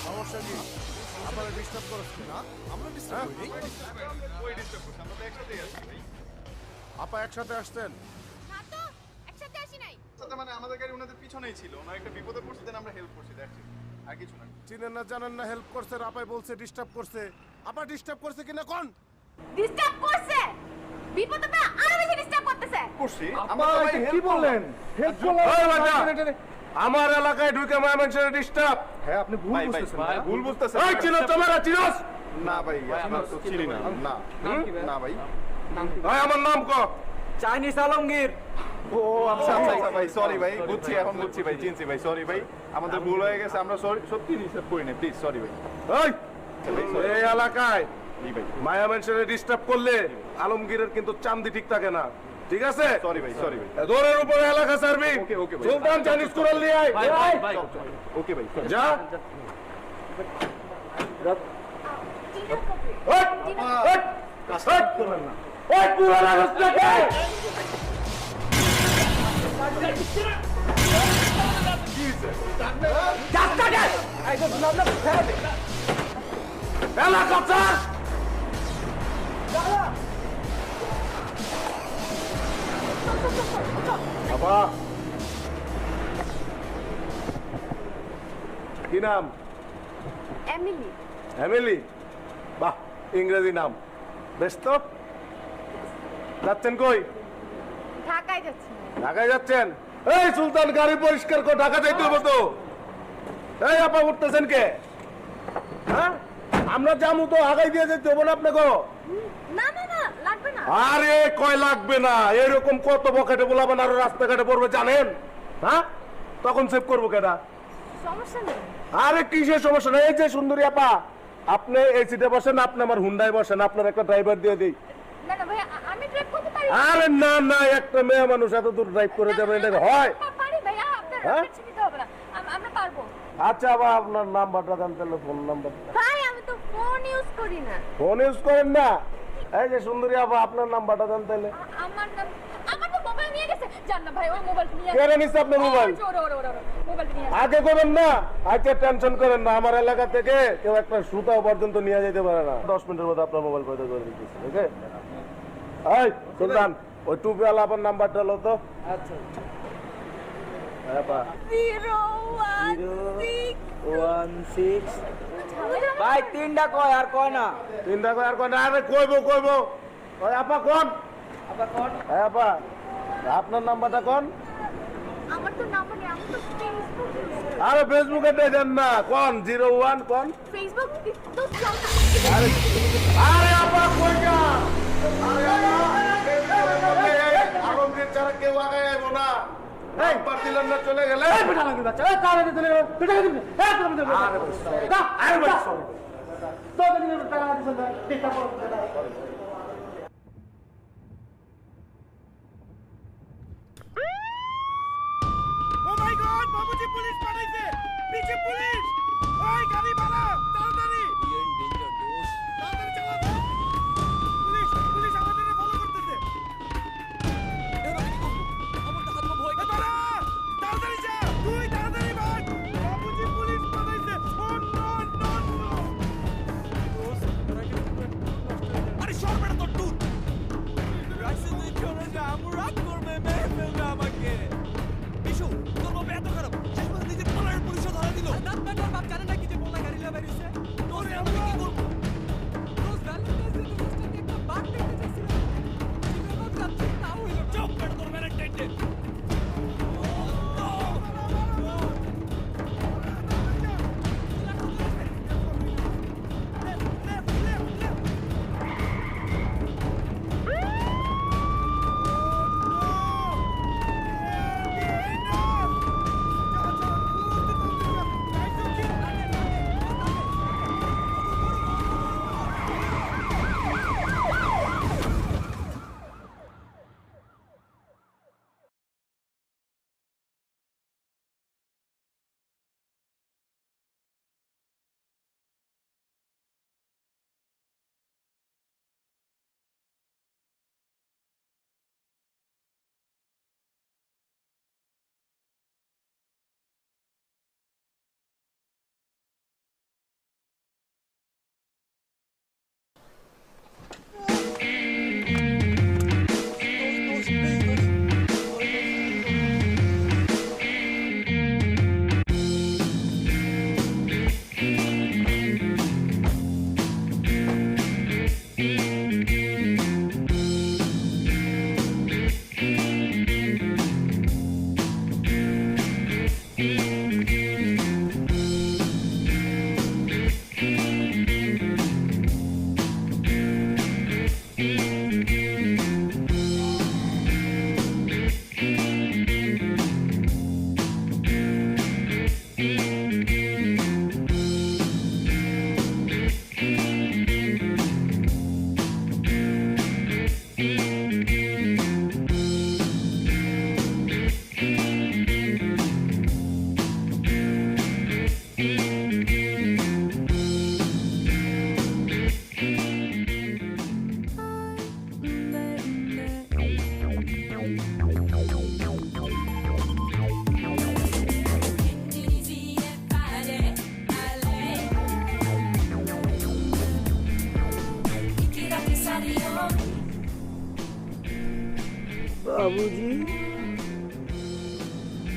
সমস্যা কি? আপনারা ডিস্টার্ব করছেন না? আমরা ডিস্টার্ব করি? আপা একসাথে আসতেন? না তো, একসাথে আসি নাই। সাথে মানে আমাদের গাড়ি ওনাদের পিছনেই ছিল, ওনার একটা বিপদে পড়ছে, দেন আমরা হেল্প করছি, দেখছি আর কিছু না। চিনেন না জানেন না, হেল্প করছে, আপাই বলছে ডিস্টার্ব করছে। আপা ডিস্টার্ব করছে কিনা কোন? ডিস্টার্ব করছে, বিপদে পড়ে আরো বেশি ডিস্টার্ব করতেছে। করছি কি বললেন? হেল্প করলেন? আমার এলাকায় ঢুকে মানুষের ডিস্টার্ব। হ্যাঁ, আপনি ভুল বুঝতেছেন। ভুল বুঝতেছেন। এই চিনো তোমরা, চিনোস? না ভাই, আমরা তো চিনি না। না না ভাই। ভাই আমার নাম ক? চাইনিজ আলমগীর। ও আচ্ছা আচ্ছা ভাই, সরি ভাই, বুঝছি, এখন বুঝছি ভাই, চিনছি ভাই, সরি ভাই, আমাদের ভুল হয়ে গেছে, আমরা সরি, সত্যি রিসেপ্ট করি না, প্লিজ সরি ভাই। এই এলাকায় জি ভাই, মায়া মানুষের ডিস্টার্ব করলে আলমগীরের কিন্তু চান্দি ঠিক থাকে না, ঠিক আছে? সরি ভাই, সরি ভাই। দৌড়ের উপরে এলাকা সার্ভি। ওকে ওকে ভাই, সুলতান চাইনিজ কুরাল নিয়ে আয়। ওকে ভাই, যা। বাবা কি নাম? এমিলি। এমিলি? বাহ, ইংরেজি নাম, বেশ তো। যাচ্ছেন কই? ঢাকায় যাচ্ছি। ঢাকায় যাচ্ছেন? এই সুলতান, গাড়ি পরিষ্কার কর, ঢাকা যাইতে হবে তো। এই আপা উঠতেছেন কে? হ্যাঁ, আমরা জামু তো আগাই দিয়ে যেতে হবে না আপনাকে? না না না, লাগবে না। আরে কয় লাগবে না, এরকম কত বকেটে বলাবেন আর রাস্তাঘাটে পড়বে জানেন? হ্যাঁ, তখন সেভ করবো কেনা? সমস্যা নেই। আরে কিসের সমস্যা নেই? এই যে সুন্দরী আপা, আপনি এই সিটে বসেন, আপনি আমার হুন্ডায় বসেন, আপনার একটা ড্রাইভার দিয়ে দিই। না না ভাই, আমি ড্রাইভ করতে পারি। আরে না না, একটা মেয়ে মানুষ এত দূর ড্রাইভ করে যাবে এটা হয়? হ্যাঁ? টেনশন নিতে হবে না, আমরা পারবো। আচ্ছা আবার আপনার নাম্বারটা দেন তাহলে, ফোন নাম্বার। ভাই আমি তো ফোন ইউজ করি না। ফোন ইউজ করেন না? এই যে সুন্দরী আপা, আপনার নাম্বারটা দেন তাহলে। আমার তো মোবাইল নিয়ে গেছে। জান না ভাই, ওই মোবাইল নিয়ে কেড়ে নিছে আপনার মোবাইল? মোবাইল নিয়ে আগে করেন না, আজকে টেনশন করেন না। আমার এলাকা থেকে কেউ একটা সুতাও পর্যন্ত নিয়ে যেতে পারে না। 10 মিনিটের মধ্যে আপনার মোবাইল পয়দা করে দিতেছি, ঠিক আছে? এই সুলতান, ওই টুপিওয়ালা আপনার নাম্বারটা হলো তো। আচ্ছা। হ্যাঁ পা 016 ভাই 3টা কয় আর কয় না। 3টা কয় আর কয় না? আরে কইবো। ওই আপা কোন? আপা কোন? হ্যাঁ আপা, আপনার নাম্বারটা কোন? আমার তো নাম্বার নেই, আমি তো ফেসবুক ইউজ আরে ফেসবুকে দেন না, কোন 01 কোন? ফেসবুক তো চল না। আরে আপা কই যা? আরে আপা আলমগীর ছাড়া কেউ আগে আইবো না। নাম্বার দিলেন না, চলে গেলে। এই বেটা লাগি বাচ্চা, এই কারে দিলে বেটা দিলে। এই তুমি দে। আরে দা, আরে বাচ্চা সরি। তো দিলে টাকা দিছেন না, টিকা পড়ো। ও মাই গড, বাবুজি পুলিশ পাঠাইছে। পিছে পুলিশ। ওই গাড়ি ভাড়া, তাড়াতাড়ি। ইউ ইন ডেঞ্জার দোস্ত। তাড়াতাড়ি চালাও। পুলিশ আমাদের ফলো করতেছে। এবার কি করব? আমার তো হাত পা ভয় করছে। তাড়াতাড়ি যা, তুই তাড়াতাড়ি ভাগ। বাবুজি পুলিশ পাঠাইছে। নো। আরে সর বেটা তোর টুর। রাইসে তুই চলে যা, আমু রাগ করবে, মেরে ফেলবে আমাকে। বিশু, তোর বাপ এত খারাপ, শেষ পর্যন্ত নিজের পোলারের পুলিশও ধরা দিল। দাঁত বেটার বাপ জানে না কি যে পোলা গাড়ি লাগাই রইছে। তোরে আমি কি করব? দোস্ত ভ্যালেন্টাইন্স ডে দোস্তাকে একটা বাঘ দেখতে চাইছিলাম। জীবনত কাছে তাও হইল। চুপ বেটা, তোর ভ্যালেন্টাইন ডে।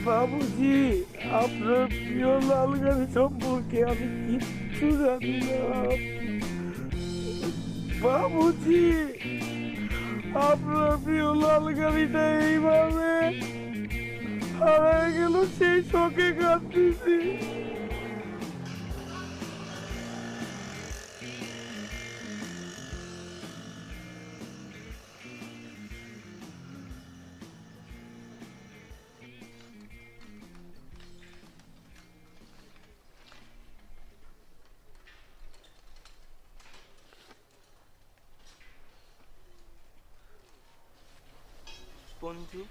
বাবুজি, আপনার প্রিয় লাল গাড়ি সম্পর্কে আমি কিচ্ছু জানি না। বাবুজি, আপনার প্রিয় লাল গাড়িটা এইভাবে হারায় গেল, সেই শোকে কাঁদতেছি। বন্ধু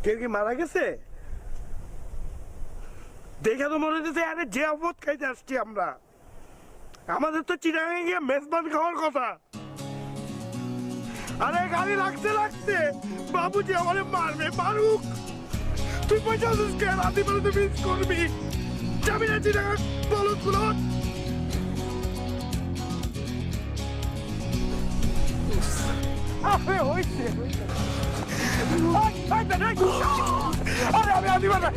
কেউ কি মারা গেছে? দেখে তো মনে হচ্ছে আরে যে অবধ খাইতে আসছি আমরা। আমাদের তো চিটাগাঙে গিয়ে মেজবান খাওয়ার কথা। আরে গাড়ি লাগতে লাগতে বাবুজি আমারে মারবে, মারুক। তুই পয়সা দিস কে? রাতে বেলা তুই মিস করবি। যাবি না চিটাগাং? বলো গুলো। আরে হইছে আরে আমি আদি বাবা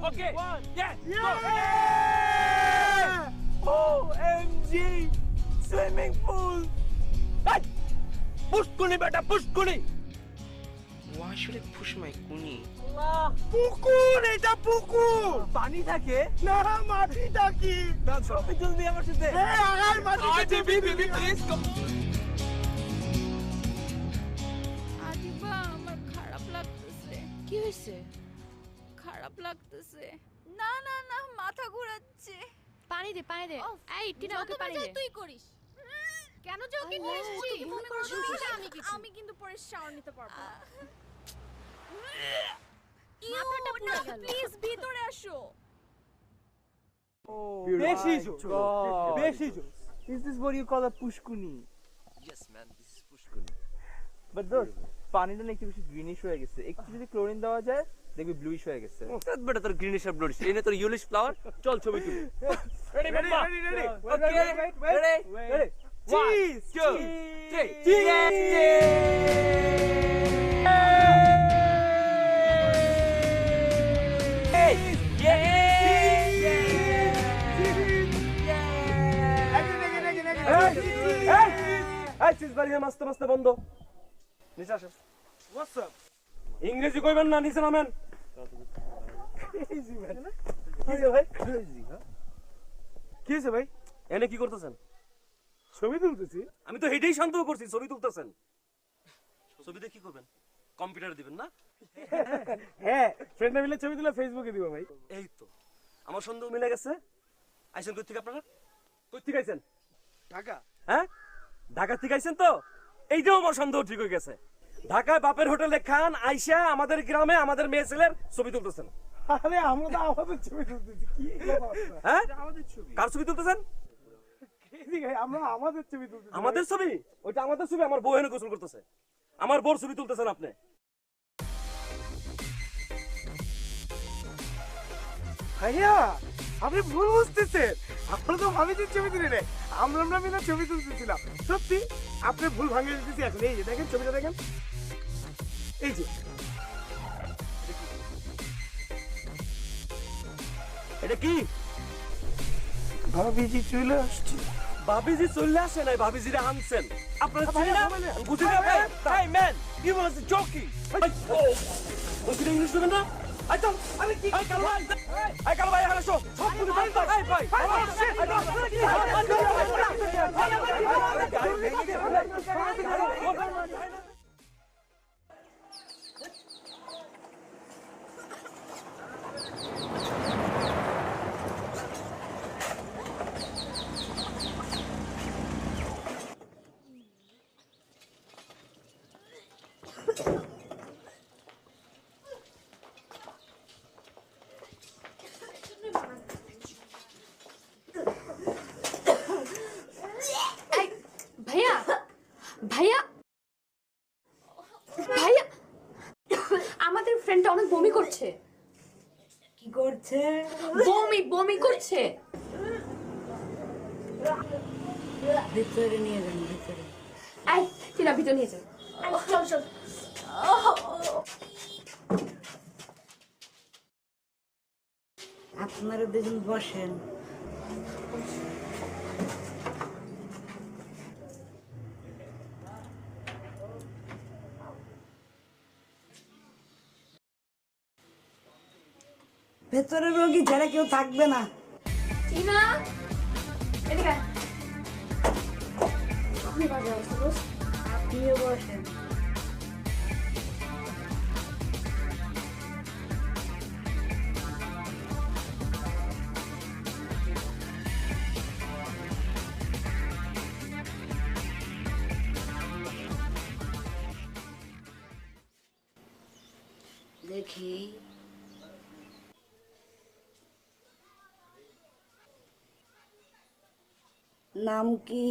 Okay. Yeah. OMG. Swimming pool. Hey! Pushkuni beta, pushkuni. Why should I push my kuni? পুকুর, এটা পুকুর। পানি থাকে না মাটি থাকি। ছবি তুলবি আমার সাথে? আগার মাটি বিবি প্লিজ কাম। আদিবা আমার খারাপ লাগতেছে। কি হয়েছে? খারাপ লাগতেছে। না না না, মাথা ঘোরাচ্ছে। পানি দে পানি দে। এই টিনা ওকে পানি দে। তুই করিস কেন যে ওকে নিয়ে এসেছিস? আমি কিন্তু পরে শাওয়ার নিতে পারবো। মাথাটা পুরো গেল। প্লিজ ভিতরে আসো। বেশি জোস। বেশি জোস। Is this what you call a pushkuni? Yes man, this is pushkuni. But those পানিটা না একটু বেশি গ্রিনিশ হয়ে গেছে। একটু যদি ক্লোরিন দেওয়া যায় দেখবি ব্লুইশ হয়ে গেছে। বেটা তোর গ্রিনিশ আর ব্লুইশ। এনে তোর ইয়েলোইশ ফ্লাওয়ার। চল ছবি তুলি। রেডি বাবা? রেডি। ওকে। রেডি। Cheese. 2 3. মাস্তে মাস্তে বন্ধ। নিচে আসেন। What's up? ইংরেজি কইবেন না, নিচে নামেন। Crazy man. কি রে ভাই? Crazy, হ্যাঁ? কি হইছে ভাই? এনে কি করতেছেন? ছবি তুলতেছি। আমি তো হেডেই সন্দেহ করছি ছবি তুলতেছেন। ছবিতে কি করবেন? কম্পিউটার দিবেন না? হ্যাঁ, ফ্রেন্ডরা মিলে ছবি তুলে ফেসবুকে দিব ভাই। এই তো আমার সন্দেহ মিলে গেছে। আইছেন কই থেকে আপনারা? কই থেকে আইছেন? ঢাকা। হ্যাঁ? ঢাকা থেকে আইছেন তো? এইটাও আমার সন্দেহ ঠিক হয়ে গেছে। ঢাকায় বাপের হোটেলে খান, আইসা আমাদের গ্রামে আমাদের মেয়ে ছেলের ছবি তুলতেছেন। আরে আমরা তো আমাদের ছবি তুলতেছি। কি অবস্থা? হ্যাঁ? আমাদের ছবি। কার ছবি তুলতেছেন? আমরা আমাদের ছবি তুলতেছি। আমাদের ছবি? ওইটা আমাদের ছবি, আমার বউ এনে গোসল করতেছে। আমার বউর ছবি তুলতেছেন আপনি। ভাইয়া আপনি ভুল বুঝতেছেন। আমরা তো ভাবিছি ছবি তুলি নাই, আমরা মিলে ছবি তুলতেছিলাম। সত্যি আপনি ভুল ভাঙিয়ে দিতেছি। এখন এই যে দেখেন ছবিটা, দেখেন এই যে এটা কি? ভাবিজি চলে আসছে। ভাবিজি চলে আসে নাই, ভাবিজিরে আনছেন আপনারা। চিনি না? বুঝি না ভাই। এই man, you was joking. Okay English বলেন না? আই তো আমি কি কাল ভাই? এই কাল ভাই এখানে এসো। সব কিছু জানি তো। এই ভাই ভাইয়া ভাইয়া ভাইয়া, আমাদের ফ্রেন্ডটা অনেক বমি করছে। কি করছে? বমি করছে। ভিতরে নিয়ে যান, ভিতরে। এই টিনা ভিতরে নিয়ে যান। চল চল। আপনারা দুজন বসেন। ভেতরে রোগী যারা কেউ থাকবে না। টিনা এদিকে আয়। আপনি বাজে অবস্থা দোস্ত। আপনিও বসেন। দেখি নাম কি?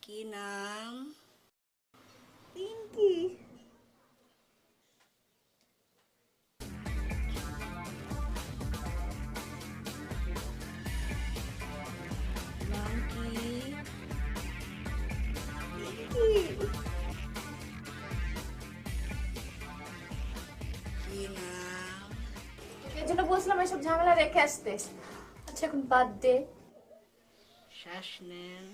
কি নাম? নাম কি? কি নাম? এর জন্য বলছিলাম এসব ঝামেলা রেখে আসতে। আচ্ছা এখন বাদ দে। শ্বাস নেন।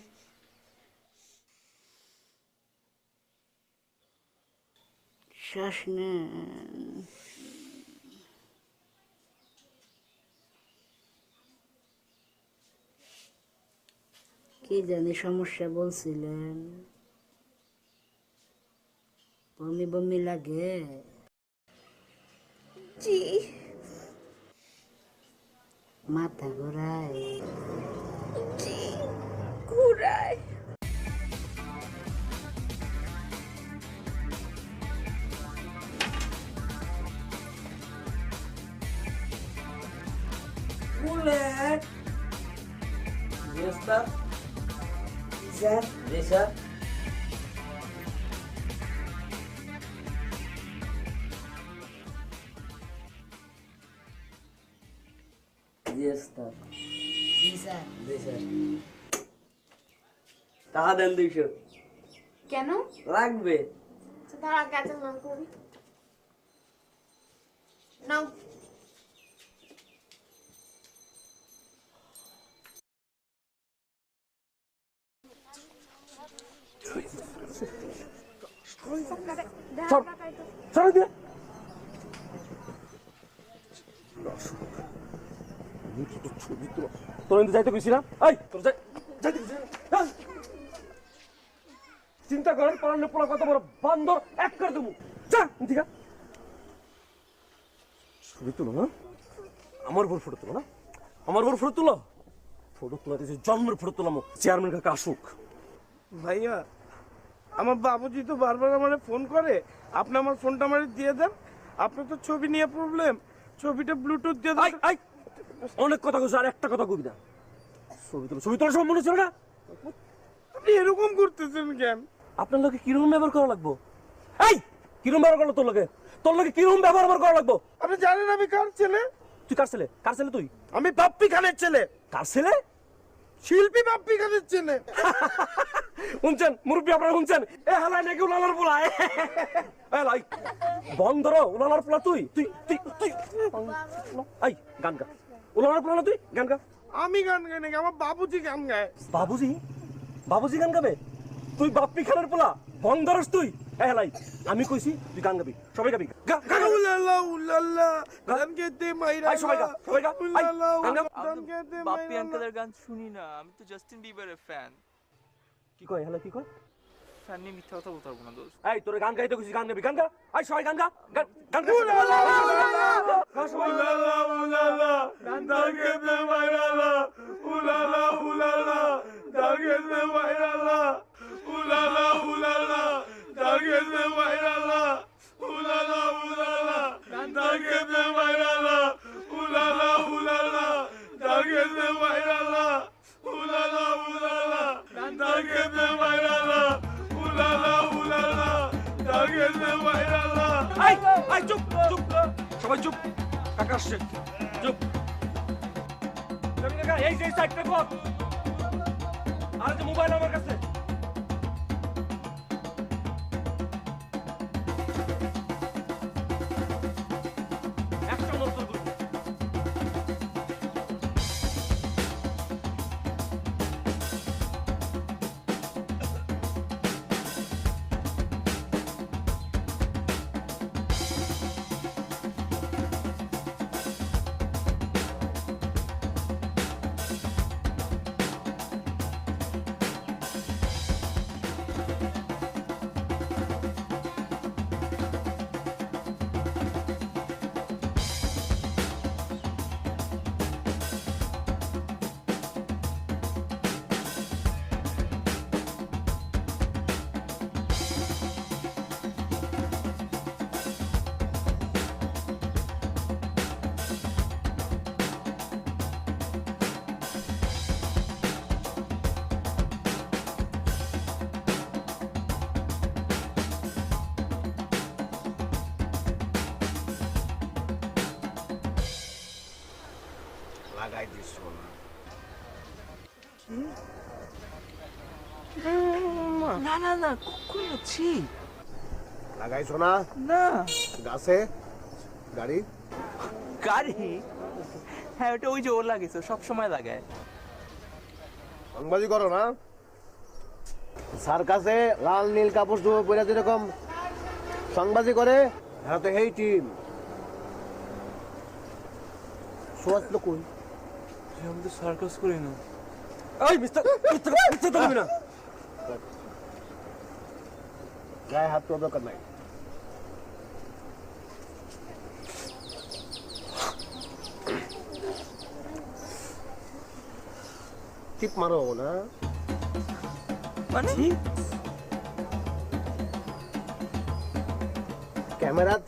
শ্বাস নেন। কি জানি সমস্যা বলছিলেন? বমি বমি লাগে? জি। মাথা ঘোরায়? জি ঘুরায়। বুলেট? স্যার। স্যার? জি স্যার। টাকা দেন 200 কেন? লাগবে। দাঁড়া কাজে নাম করি। নাও। তোর কিন্তু যাইতে কইছি না? এই তোর যাইতে কইছি না? চিন্তা করেন পড়ালে পোলা কত বড় বান্দর এক করে দেবো। যা ঠিক আছে ছবি তুলো না, আমার বড় ফটো তুলো না, আমার বড় ফটো তুলো। ফটো তোলা দিয়েছে জন্মের ফটো তোলাম চেয়ারম্যান কাকা আসুক। ভাইয়া আমার বাবুজি তো বারবার আমারে ফোন করে, আপনি আমার ফোনটা আমারে দিয়ে দেন। আপনার তো ছবি নিয়ে প্রবলেম, ছবিটা ব্লুটুথ দিয়ে দেন। অনেক কথা কইছ, আর একটা কথা কবি না। ছবি তোলা সব মনে ছিল না? আপনি এরকম করতেছেন কেন? আপনার লোকে কিরকম ব্যবহার করা লাগবো? এই কিরকম ব্যবহার করলো তোর লোকে? তোর লোকে কিরকম ব্যবহার করা লাগবো? আপনি জানেন আমি কার ছেলে? তুই কার ছেলে? কার ছেলে তুই? আমি বাপ্পি খানের ছেলে। কার ছেলে? শিল্পী বাপ্পি খানের ছেলে। শুনছেন মুরব্বী, আপনারা শুনছেন? এ হালাই নাকি উলালার পোলা। এ লাই বন্ধর উলালার পোলা তুই তুই তুই তুই এই গান গা। উলালার পোলা না তুই? গান গা। আমি গান গাই নাকি? আমার বাবুজি গান গায়। বাবুজি? বাবুজি গান গাবে? তুই বাপ্পি খানের পোলা বন্ধরস তুই? এ হালাই আমি কইছি তুই গান গাবি, সবাই গাবি। গা গা উলালা উলালা গান গেতে মাইরা। আই সবাই গা, সবাই গা। উলালা গান গা। গান গেতে বাপ্পি মাইরা। আঙ্কেলের গান শুনি না, আমি তো জাস্টিন বিবারের ফ্যান। কি কয় হালাই কি কয়? ফ্যান নিয়ে মিথ্যা কথা বলতে পারবো না দোস্ত। এই তোরে গান গাইতে কইছি, গান গাবি, গান গা। আই সবাই গান গা, গান গান গা। উলালা উলালা গা সবাই। উলালা উলালা গান গেতে মাইরা। উলালা উলালা গান গেতে মাইরা। উলালা উলালা গান গেতে মাইরা। উলালা উলালা গান গেতে মাইরা। উলালা উলালা গান গেতে মাইরা। উলালা উলালা গান গেতে মাইরা। উলালা উলালা গান গেতে মাইরা। এই এই চুপ চুপ সবাই চুপ। কাকা আসছে, চুপ। কাকা এই যে সাইডটা কর। আর যে মোবাইল আমার কাছে। একটা নজর করুন। লাগাই দিস না না না কখনো ছি লাগাইছো না? না গাছে গাড়ি গাড়ি হ্যাঁ ওটা ওই যে ওর লাগিয়েছে সব সময় লাগায় সংবাদই করো না? সার্কাসে লাল নীল কাপড় চোপড় পরে যেরকম সংবাদই করে এরা তো এই টিম সোয়াস তো কই আমি তো সার্কাস করি না এই মিস্টার মিস্টার তুমি না গায়ে হাত তোর দরকার নাই টিপ মারো না মানে ক্যামেরাত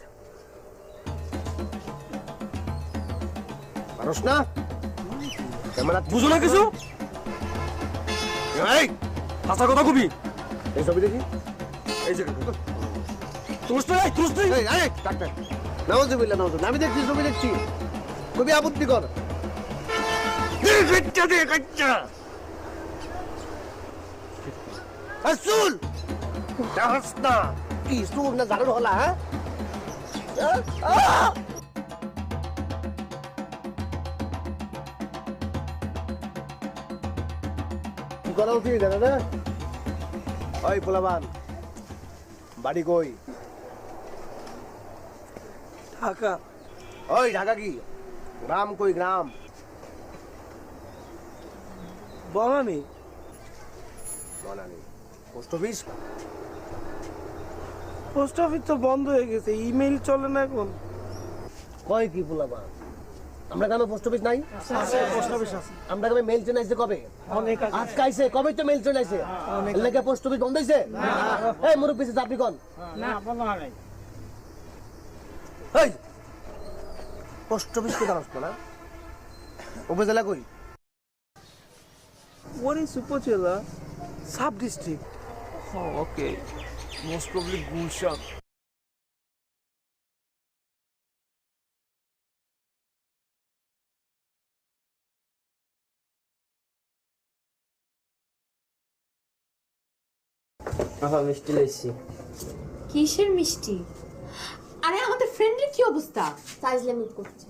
মানুষ না ক্যামেরাত বুঝো না কিছু এই হাসা কথা কবি এই ছবি দেখি এই যে তুষ্ট এই আরে ডাক্তার নাউজুবিল্লাহ নাউজুবিল্লাহ আমি দেখছি ছবি দেখছি কবি আপত্তি কর গচ্চা দে গচ্চা আসুল দাসনা কি সুর না জানো হলা হ্যাঁ কি করা উচিত জানো না ওই পোলাবান বাড়ি কই ঢাকা ওই ঢাকা কি গ্রাম কই গ্রাম Banani Banani post office post office তো বন্ধ হয়ে গেছে ইমেইল চলে না এখন কয় কি পোলাবান আমরা গ্রামে পোস্ট অফিস নাই পোস্ট অফিস আছে আমরা গ্রামে মেল চলে আসছে কবে অনেক আজকে আইছে কবে তো মেল চলে আসছে এলাকা পোস্ট অফিস বন্ধ হইছে এই মুরব্বি সে আপনি কোন না বন্ধ হয় নাই এই পোস্ট অফিস কোথায় আসতো না উপজেলা কই What is উপজেলা sub district Oh, okay. Most probably Gulshan. মিষ্টি লাইছি কিসের মিষ্টি? আরে আমাদের ফ্রেন্ডের কি অবস্থা? ফাইজলামি করছে।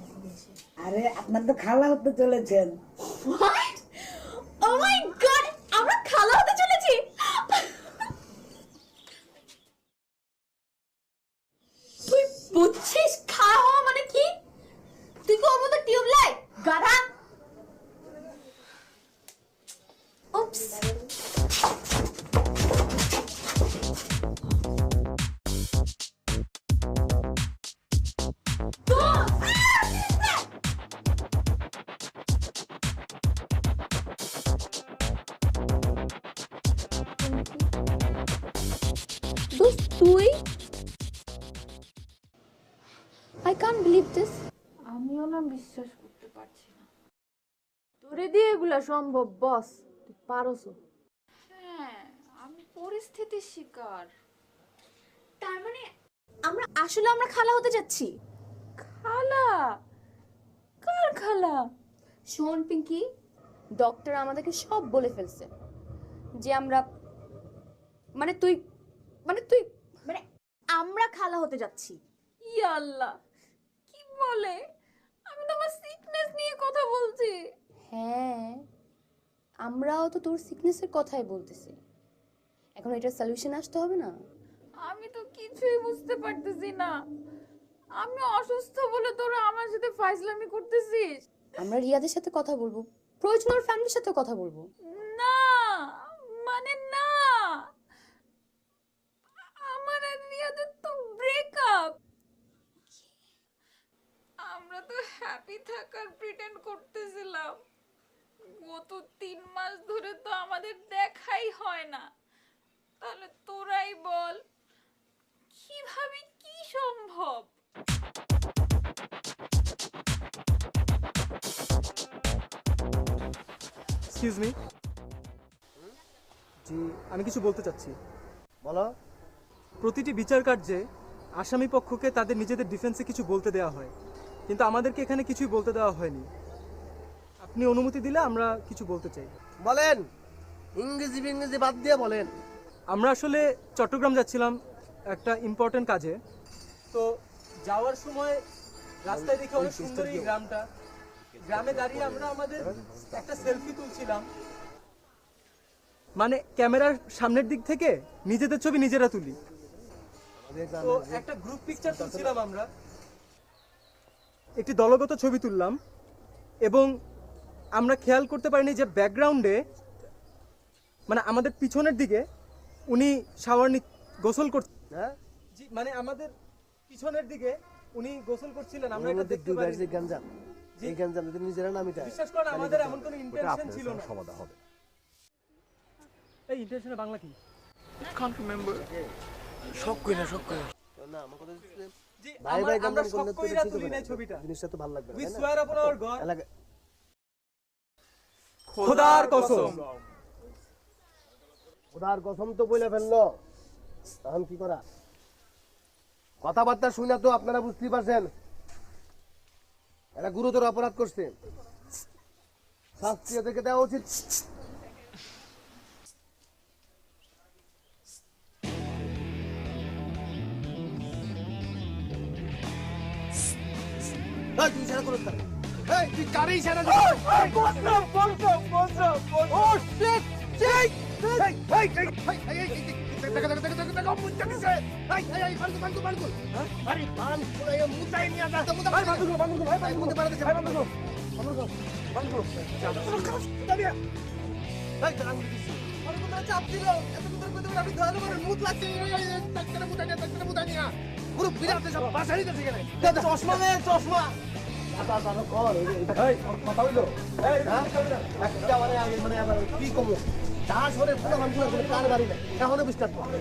আরে আপনার তো খালা হতে চলেছেন হোয়াট? ও মাই গড, আমরা খালা হতে চলেছি। তুই বুঝছিস খাওয়া হওয়া মানে কি? তুই কি ওর মতো টিউবলাইট গাধা? উপস। তুই I can't believe this. আমিও না বিশ্বাস করতে পারছি না। তোরে দিয়ে এগুলা সম্ভব বস? তুই পারোসো? হ্যাঁ, আমি পরিস্থিতির শিকার। তার মানে আমরা খালা হতে যাচ্ছি। খালা? কার খালা? শোন পিঙ্কি, ডক্টর আমাদেরকে সব বলে ফেলছে যে আমরা তুই আমরা খালা হতে যাচ্ছি। ইয়া আল্লাহ, কি বলে? আমি তো আমার সিকনেস নিয়ে কথা বলছি। হ্যাঁ, আমরাও তো তোর সিকনেসের কথাই বলতেছি। এখন এটার সলিউশন আসতে হবে না? আমি তো কিছুই বুঝতে পারতেছি না। আমি অসুস্থ বলে তোরা আমার সাথে ফাইজলামি করতেছিস? আমরা রিয়াদের সাথে কথা বলবো, প্রয়োজন ওর ফ্যামিলির সাথে কথা বলবো। না মানে না, আমার আর রিয়াদের তো ব্রেকআপ। আমরা তো হ্যাপি থাকার প্রিটেন্ড করতেছিলাম। গত 3 মাস ধরে তো আমাদের দেখাই হয় না। তাহলে তোরাই বল কিভাবে কি সম্ভব? এক্সকিউজ মি জি, আমি কিছু বলতে চাচ্ছি। বলো। প্রতিটি বিচার কার্যে আসামি পক্ষকে তাদের নিজেদের ডিফেন্সে কিছু বলতে দেওয়া হয়, কিন্তু আমাদেরকে এখানে কিছুই বলতে দেওয়া হয়নি। আপনি অনুমতি দিলে আমরা কিছু বলতে চাই। বলেন, ইংরেজি বাদ দিয়ে বলেন। আমরা আসলে চট্টগ্রাম যাচ্ছিলাম একটা ইম্পর্টেন্ট কাজে, তো যাওয়ার সময় রাস্তায় দেখে অনেক সুন্দর এই গ্রামটা, গ্রামে দাঁড়িয়ে আমরা আমাদের একটা সেলফি তুলছিলাম, মানে ক্যামেরার সামনের দিক থেকে নিজেদের ছবি নিজেরা তুলি, তো একটা গ্রুপ পিকচার তুলছিলাম আমরা, একটি দলগত ছবি তুললাম, এবং আমরা খেয়াল করতে পারিনি যে ব্যাকগ্রাউন্ডে মানে আমাদের পিছনের দিকে উনি গোসল করছেন, জি, মানে আমাদের পিছনের দিকে উনি গোসল করছিলেন। আমরা এটা দেখতে পারি গঞ্জাম, এই গঞ্জাম যদি নিজেরা নামিটা, বিশ্বাস করেন আমাদের এমন কোনো ইন্টেনশন ছিল না। সমাধান হবে। এই ইন্টেনশনে বাংলা কি? Kant remember. শক কই না না, আমার কথা হচ্ছে জি, আমরা সব কইরা তুলি না ছবিটা, জিনিসটা তো ভালো লাগবে। উই সোয়ার আপন আওয়ার গড, খোদার কসম। খোদার কসম তো বলে ফেললো, তখন কি করা? কথাবার্তা শুনে তো আপনারা বুঝতেই পারছেন এটা গুরুতর অপরাধ করছে, শাস্তি থেকে দেওয়া উচিত। তুই ইশারা করো, তুই কারে ইশারা দিস? চশমা নে, চশমা কথা হইলো কি কমো দাস হলে পুরো মানুষ কার বাড়ি নেই এখনো বিশ্বাস করে।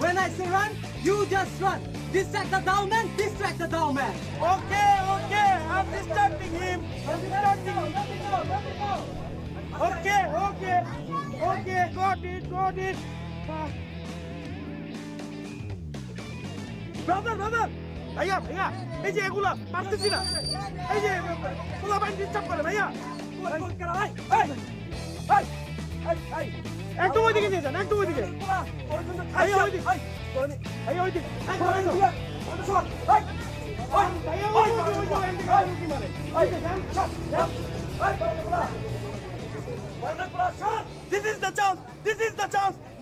When I say run, you just run. Distract the down man, distract the down man. Okay, I'm distracting him. Okay, got it. Brother, ভাইয়া, এই যে এগুলা পারতেছি না, এই যে পোলা বাইন ডিস্টার্ব করে ভাইয়া। একটু ওইদিকে নিয়ে যান, একটু ওইদিকে।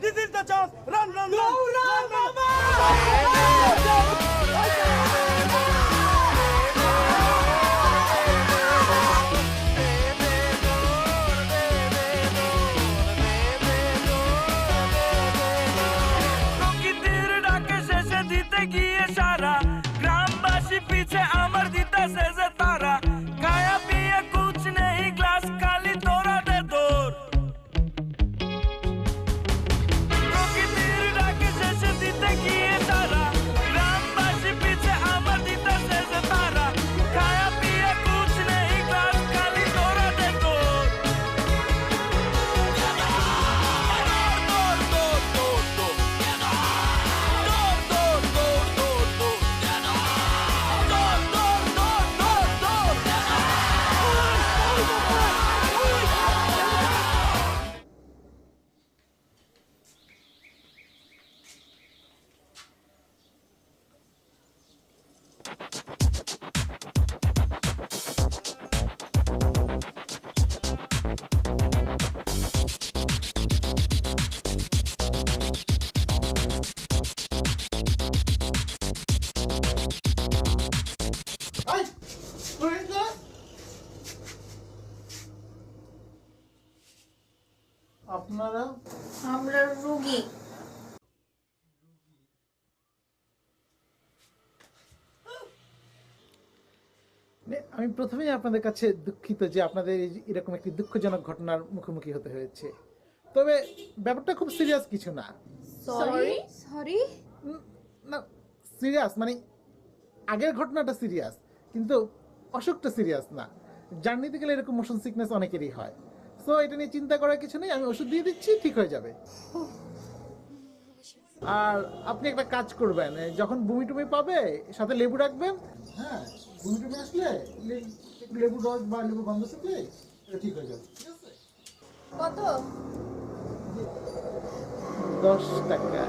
This is the chance. Run, mama! গিয়ে সারা গ্রামবাসী পিছে আমার দিতেছে যে তারা খায়া পিয়ে কুছ নেই গ্লাস খালি তোরা দে দৌড় প্রকৃতির ডাকে শেষে দিতে গিয়ে সারা গ্রামবাসী পিছে আমার দিতেছে যে তারা খায়া পিয়ে কুছ নেই গ্লাস খালি তোরা দে দৌড় আপনারা? আমরা রোগী। আমি প্রথমেই আপনাদের কাছে দুঃখিত যে আপনাদের এরকম একটি দুঃখজনক ঘটনার মুখোমুখি হতে হয়েছে। তবে ব্যাপারটা খুব সিরিয়াস কিছু না। সরি না, সিরিয়াস মানে আগের ঘটনাটা সিরিয়াস, কিন্তু অসুখটা সিরিয়াস না। জার্নিতে গেলে এরকম মোশন সিকনেস অনেকেরই হয়। সো এটা নিয়ে চিন্তা করার কিছু নেই, আমি ওষুধ দিয়ে দিচ্ছি, ঠিক হয়ে যাবে। আর আপনি একটা কাজ করবেন, যখন বমি টুমি পাবে সাথে লেবু রাখবেন। হ্যাঁ, বমি টুমি আসলে একটু লেবু রস বা লেবু গন্ধ থাকলে এটা ঠিক হয়ে যাবে। ঠিক আছে? কত? 10 টাকা।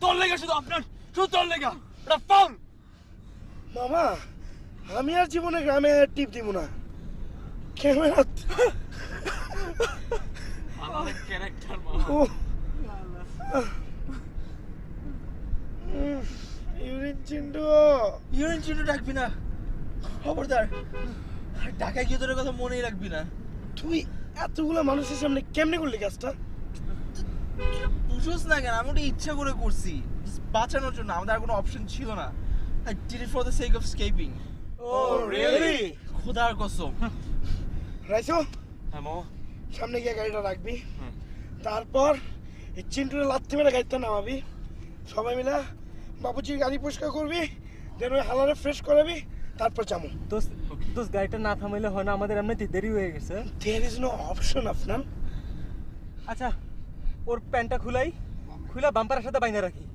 তোর লেগা শুধু আপনার, শুধু তোর লেগা এটা ফাউল। মামা, আমি আর জীবনে গ্রামে টিপ দিব না। Camera character urine Chintu, urine Chintu ডাকবি না, খবরদার। ঢাকায় গিয়ে তোর কথা মনেই রাখবি না। তুই এতগুলো মানুষের সামনে কেমনে করলি কাজটা? বুঝোস না কেন? আমি ওটা ইচ্ছা করে করছি, বাঁচানোর জন্য। আমাদের আর কোনো অপশন ছিল না। I did it for the sake of escaping. Oh, really? খোদার কসম। রাইসো, হ্যাঁ মামা, সামনে গিয়ে গাড়িটা রাখবি, তারপর এই চিন্টুরে লাথি মেরে গাড়িটা নামাবি, সবাই মিলে বাবুজির গাড়ি পরিষ্কার করবি, দেন ওই হালারে ফ্রেশ করাবি, তারপর যাবো। দোস্ত গাড়িটা না থামাইলে হয় না, আমাদের এমনিতেই দেরি হয়ে গেছে। There is no option, Afnan. আচ্ছা, ওর প্যান্টটা খুলা বাম্পারের সাথে বাইনা রাখি।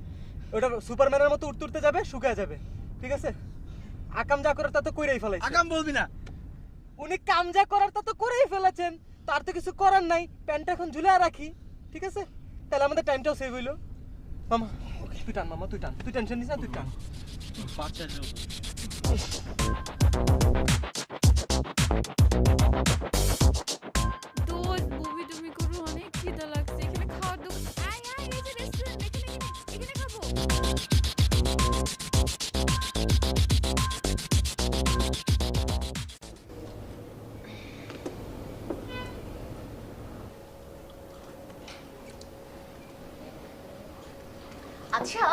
ওটা সুপারম্যানের মতো উঠতে উঠতে যাবে, শুকায় যাবে। ঠিক আছে? আকাম যা করার তা তো কইরাই ফেলাইছে। আকাম বলবি না। উনি কাম যা করার তা তো করেই ফেলেছেন, তার তো কিছু করার নাই। প্যান্টটা এখন ঝুলে রাখি, ঠিক আছে? তাহলে আমাদের টাইমটাও সেভ হইলো। মামা তুই টান, মামা তুই টান, তুই টেনশন নিস না, তুই টান। বাচ্চা যাবো। দোস্ত মুভি টুমি করবো, অনেক খিদা লাগছে। এখানে খাওয়ার দোকান, আয় আয়, এই যে রেস্টুরেন্ট, এখানে খাবো। আচ্ছা,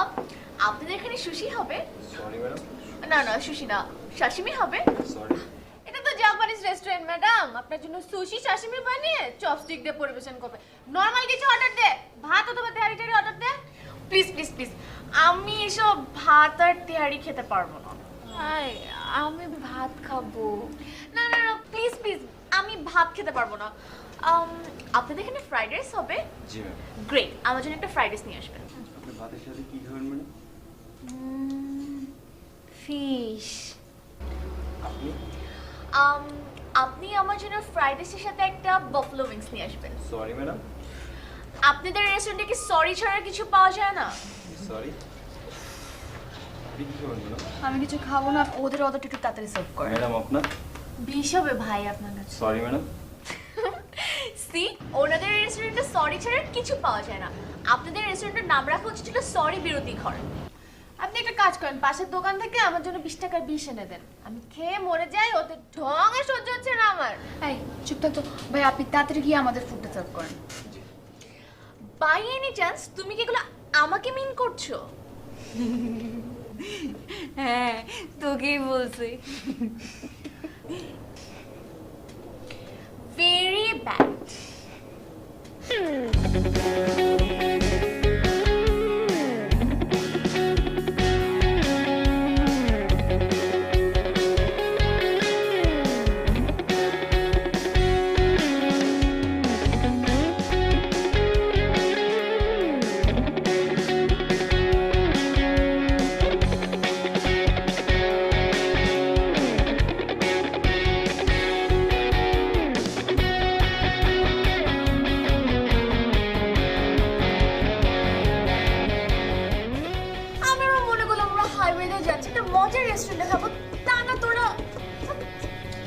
আপনাদের এখানে সুশি হবে? Sorry madam. না না, সুশি না, সাশিমি হবে। সরি। এটা তো জাপানিজ রেস্টুরেন্ট ম্যাডাম, আপনার জন্য সুশি সাশিমি বানিয়ে চপস্টিক দিয়ে পরিবেশন করবে। নরমাল কিছু অর্ডার দে, ভাত অথবা তেহারি টেহারি অর্ডার দে। প্লিজ প্লিজ প্লিজ, আমি এসব ভাত আর তেহারি খেতে পারবো না। আমি ভাত খাবো। না না না, প্লিজ প্লিজ, আমি ভাত খেতে পারবো না। আপনাদের এখানে ফ্রাইড রাইস হবে? জি ম্যাম। গ্রেট, আমার জন্য একটা ফ্রাইড রাইস নিয়ে আসবেন। আপনি ভাতের সাথে কি খাবেন ম্যাডাম? ফিশ। আপনি? আপনি আমার জন্য ফ্রাইড রাইসের সাথে একটা বাফলো উইংস নিয়ে আসবেন। Sorry madam. আপনাদের রেস্টুরেন্টে কি সরি ছাড়া কিছু পাওয়া যায় না? সরি। আপনি কি খাবেন ম্যাডাম? আমি কিছু খাবো না, ওদের অর্ডারটা একটু তাড়াতাড়ি সার্ভ করেন। ম্যাডাম আপনার? বিশ হবে ভাই আপনার কাছে। Sorry madam. সি, ওনাদের রেস্টুরেন্টে সরি ছাড়া কিছু পাওয়া যায় না। আপনাদের রেস্টুরেন্টের নাম রাখা হচ্ছে ছিল সরি বিরতি ঘর। আপনি একটা কাজ করেন, পাশের দোকান থেকে আমার জন্য 20 টাকার বিষ এনে দেন। আমি খেয়ে মরে যাই, ওদের ঢঙে সহ্য হচ্ছে না আমার। এই চুপ থাক তো ভাই, আপনি তাড়াতাড়ি গিয়ে আমাদের ফুডটা সার্ভ করেন। বাই এনি চান্স তুমি কি এগুলো আমাকে মিন করছো? হ্যাঁ, তোকেই বলছি। Very bad.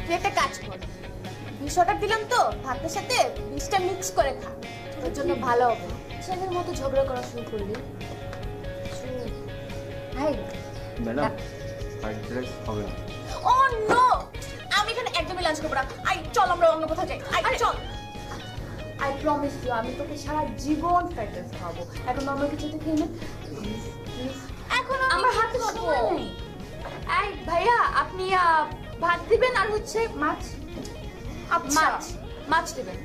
তুই একটা কাজ কর, 20 অর্ডার দিলাম তো, ভাতের সাথে 20টা মিক্স করে খা। তোর জন্য ভালো হবে ছেলের মতো ঝগড়া করা শুরু করলি হাই ম্যাডাম ফ্রাইড রাইস হবে না। ও নো আমি এখানে একদমই লাঞ্চ করব না আই চল আমরা অন্য কোথাও যাই আই চল আই প্রমিস ইউ আমি তোকে সারা জীবন ফ্রাইড রাইস খাওয়াবো এখন নরমাল কিছু থেকে এনে এখন আমার হাতে সময় নেই এই ভাইয়া আপনি ভাত দিবেন আর হচ্ছে মাছ মাছ মাছ দিবেন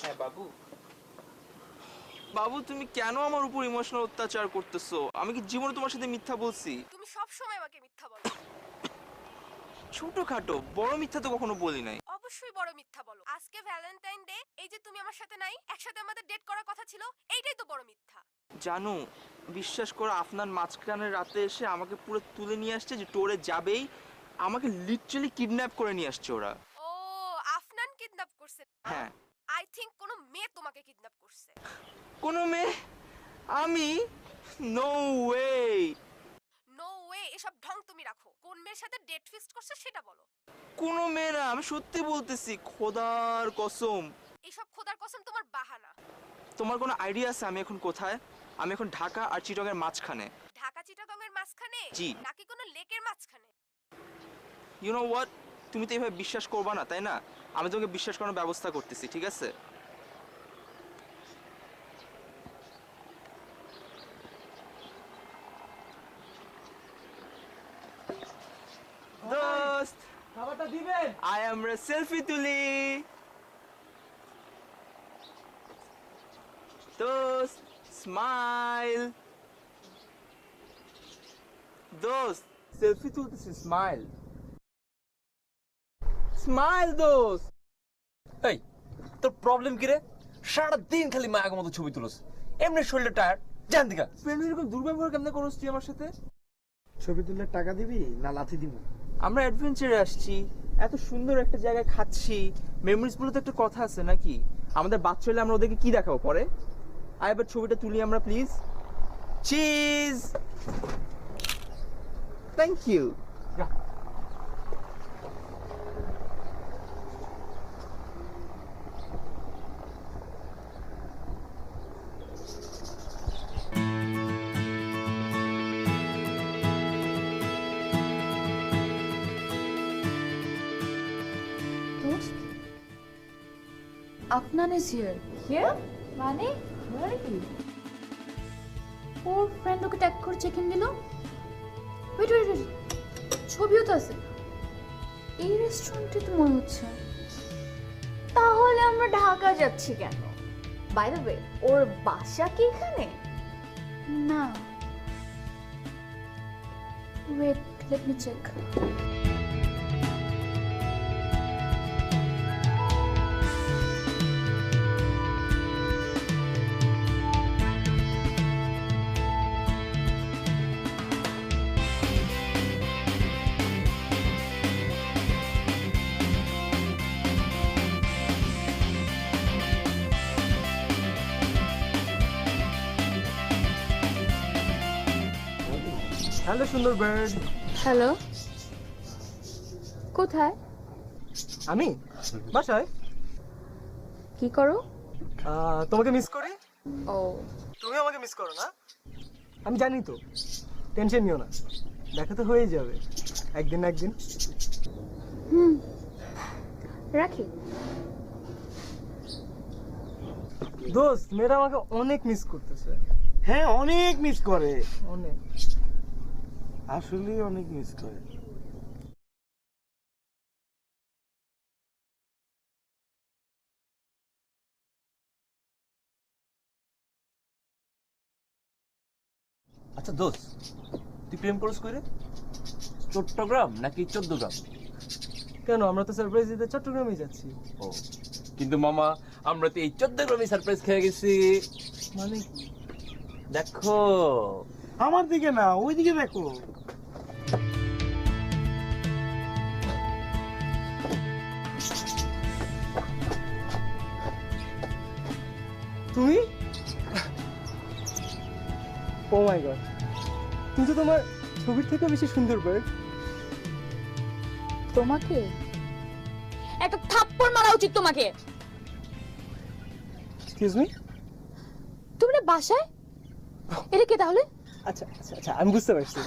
হ্যাঁ বাবু বাবু তুমি কেন আমার উপর ইমোশনাল অত্যাচার করতেছো আমি কি জীবনে তোমার সাথে মিথ্যা বলছি তুমি সব সময় আমাকে মিথ্যা বলো ছোটখাটো বড় মিথ্যা তো কখনো বলি নাই অবশ্যই বড় মিথ্যা বলো আজকে ভ্যালেন্টাইন ডে এই যে তুমি আমার সাথে নাই একসাথে আমাদের ডেট করার কথা ছিল এইটাই তো বড় মিথ্যা জানো বিশ্বাস করো আপনার মাঝখানের রাতে এসে আমাকে পুরো তুলে নিয়ে আসছে যে টোরে যাবেই আমাকে লিটারালি কিডন্যাপ করে নিয়ে আসছে ওরা ও আফনান কিডন্যাপ করছে হ্যাঁ আই থিংক কোনো মেয়ে তোমাকে কিডন্যাপ করছে কোনো মেয়ে আমি নো ওয়ে নো ওয়ে এসব ঢং তুমি রাখো কোন মেয়ের সাথে ডেট ফিক্সড করছে সেটা বলো কোনো মেয়ে না আমি সত্যি বলতেছি খোদার কসম এসব খোদার কসম তোমার বাহানা তোমার কোনো আইডিয়া আছে আমি এখন কোথায় আমি এখন ঢাকা আর চিটাগংয়ের মাঝখানে ঢাকা চিটাগংয়ের মাঝখানে জি। নাকি কোনো লেকের মাঝখানে ইউ নো হোয়াট তুমি তো এইভাবে বিশ্বাস করবা না তাই না আমি তোমাকে বিশ্বাস করার ব্যবস্থা করতেছি ঠিক আছে দোস্ত খাবারটা দিবেন আই এম রে সেলফি তুলি দোস্ত স্মাইল দোস্ত সেলফি তুলতেছি স্মাইল স্মাইল দোস্ত এই তোর প্রবলেম কি রে সারা দিন খালি মায়ের মতো ছবি তুলস এমনি শরীরটা টায়ার্ড জান দিকা ফ্রেন্ড এরকম দুর্ব্যবহার কেমনে করছিস তুই আমার সাথে ছবি তুললে টাকা দিবি না লাথি দিব আমরা অ্যাডভেঞ্চারে আসছি এত সুন্দর একটা জায়গায় খাচ্ছি মেমোরিজ বলে তো একটা কথা আছে নাকি আমাদের বাচ্চা হলে আমরা ওদেরকে কি দেখাবো পরে আয় এবার ছবিটা তুলি আমরা please cheese thank you Afnan is here. Here? মানে? Where are you? ওর ফ্রেন্ড ওকে ট্যাগ করে চেক ইন দিল ওয়েট ওয়েট ওয়েট ছবিও তো আছে এই রেস্টুরেন্টে তো মনে হচ্ছে তাহলে আমরা ঢাকা যাচ্ছি কেন বাই দ্য ওয়ে ওর বাসা কি এখানে না wait let me check hello সুন্দর বার্ড হ্যালো কোথায় আমি বাসায় কি করো তোমাকে মিস করি ও তুমি আমাকে মিস করো না আমি জানি তো টেনশন নিও না দেখা তো হয়ে যাবে একদিন না একদিন রাখি দোস্ত মেয়েরা আমাকে অনেক মিস করতেছে হ্যাঁ অনেক মিস করে অনেক আসলে অনেক মিস করে আচ্ছা দোস্ত তুই প্রেম করস কইরে চট্টগ্রাম নাকি 14 গ্রাম কেন আমরা তো সারপ্রাইজ দিতে চট্টগ্রামে যাচ্ছি ও কিন্তু মামা আমরা তো এই 14 গ্রামে সারপ্রাইজ খেয়ে গেছি মানে দেখো আমার দিকে না ওই দিকে দেখো তুমি? ও মাই গড, তুমি তো তোমার ছবির থেকে বেশি সুন্দর বার্ড। তোমাকে একটা থাপ্পড় মারা উচিত তোমাকে। এক্সকিউজ মি, তুমি না বাসায়? এটা কে তাহলে? আচ্ছা আচ্ছা আচ্ছা, আমি বুঝতে পারছি।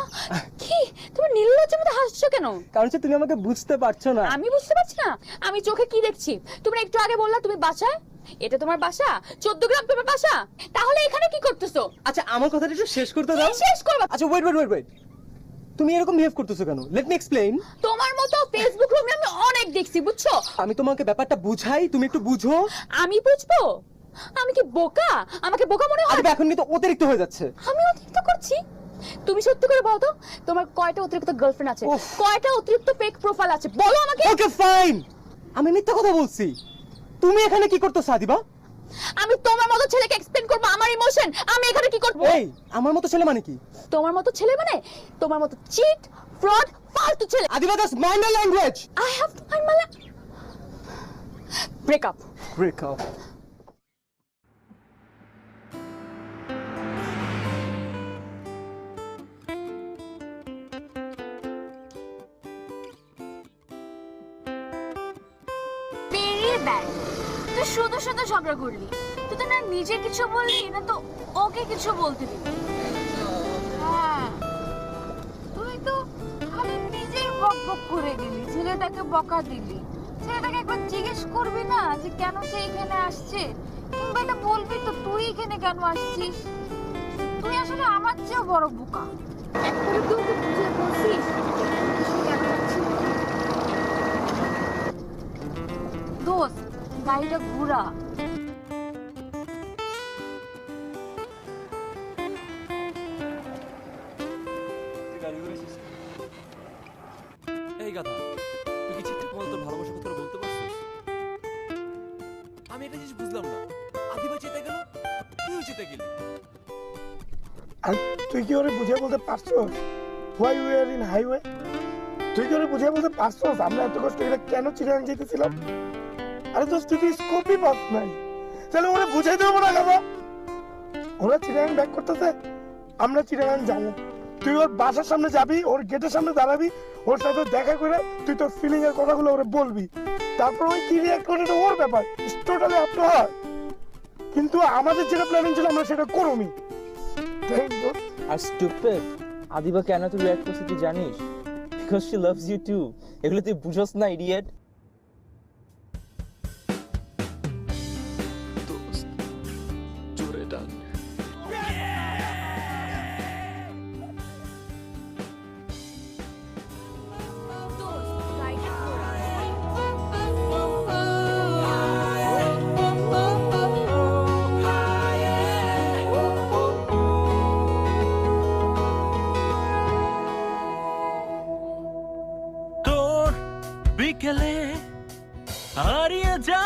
কি তুমি নির্লজ্জের মতো হাসছো কেন? কারণ হচ্ছে তুমি আমাকে বুঝতে পারছো না। আমি বুঝতে পারছি না? আমি চোখে কি দেখছি? তুমি একটু আগে বললা তুমি বাসায়, এটা তোমার বাসা? 14 গ্রাম তোমার বাসা, তাহলে এখানে কি করতেছো? আচ্ছা আমার কথাটা একটু শেষ করতে দাও। শেষ করবা? আচ্ছা ওয়েট ওয়েট ওয়েট ওয়েট, তুমি এরকম বিহেভ করতেছো কেন? Let me explain. তোমার মতো ফেসবুক রুমে আমি অনেক দেখছি, বুঝছো? আমি তোমাকে ব্যাপারটা বুঝাই, তুমি একটু বুঝো। আমি বুঝবো? আমি কি বোকা? আমাকে বোকা মনে হয়? আরে এখন কিন্তু অতিরিক্ত হয়ে যাচ্ছে। আমি অতিরিক্ত করছি? তুমি সত্যি করে বলো তো, তোমার কয়টা অতিরিক্ত গার্লফ্রেন্ড আছে? কয়টা অতিরিক্ত ফেক প্রোফাইল আছে বলো আমাকে। ওকে ফাইন, আমি মিথ্যা কথা বলছি। তুমি এখানে কি করতেছ আদিবা? আমি তোমার মতো ছেলেকে এক্সপ্লেইন করব আমার ইমোশন। আমি এখানে কি করব? এই আমার মতো ছেলে মানে কি? তোমার মতো ছেলে মানে তোমার মতো চিট, ফ্রড, ফালতু ছেলে। Adiba, that's mind your language. I have to mind my break up. Break up. পেরিয়ে দেখ, তুই শুধু শুধু ঝগড়া করলি। তুই তো না নিজে কিছু বললি না তো ওকে কিছু বলতে দিবি। হ্যাঁ, তুই তো খালি নিজেই বক বক করে গেলি, ছেলেটাকে বকা দিলি। ছেলেটাকে একবার জিজ্ঞেস করবি না যে কেন সে এখানে আসছে, কিংবা এটা বলবি তো তুই এখানে কেন আসছিস। তুই আসলে আমার চেয়েও বড় বোকা। একবারে তুই ওকে বুঝিয়ে বলছিস কেন যাচ্ছিস। দোস্ত, গাড়িটা ঘোরা। এই গাধা, তুই কি ঠিকঠাক মতো তোর ভালোবাসার কথা বলতে পারছিস? আমি একটা জিনিস বুঝলাম না, আদিবা চেতে গেল, তুইও চেতে গেলি। আর তুই কি ওরে বুঝিয়ে বলতে পারছো why we are in highway? তুই কি ওরে বুঝিয়ে বলতে পারছো আমরা এত কষ্ট করে কেন চিরাং যেতেছিলাম? আরে দোস্ত, তুই স্কোপই পাস নাই, তাহলে ওরে বুঝাই দেবো না কেন? ওরা চিরাং ব্যাক করতেছে, আমরা চিরাং যাবো। তুই ওর বাসার সামনে যাবি, ওর গেটের সামনে দাঁড়াবি, ওর সাথে দেখা করে তুই তোর ফিলিং এর কথাগুলো ওরে বলবি। তারপর ওই কি রিয়াক্ট করে এটা ওর ব্যাপার, টোটালি আপনার। কিন্তু আমাদের যেটা প্ল্যানিং ছিল আমরা সেটা করবি। আর স্টুপিড, আদিবা কেন তুই রিঅ্যাক্ট করছিস তুই জানিস? Because she loves you too. এগুলো তুই বুঝছ না, ইডিয়েট। জোরে ডান। তোর বিকেলে হারিয়ে যা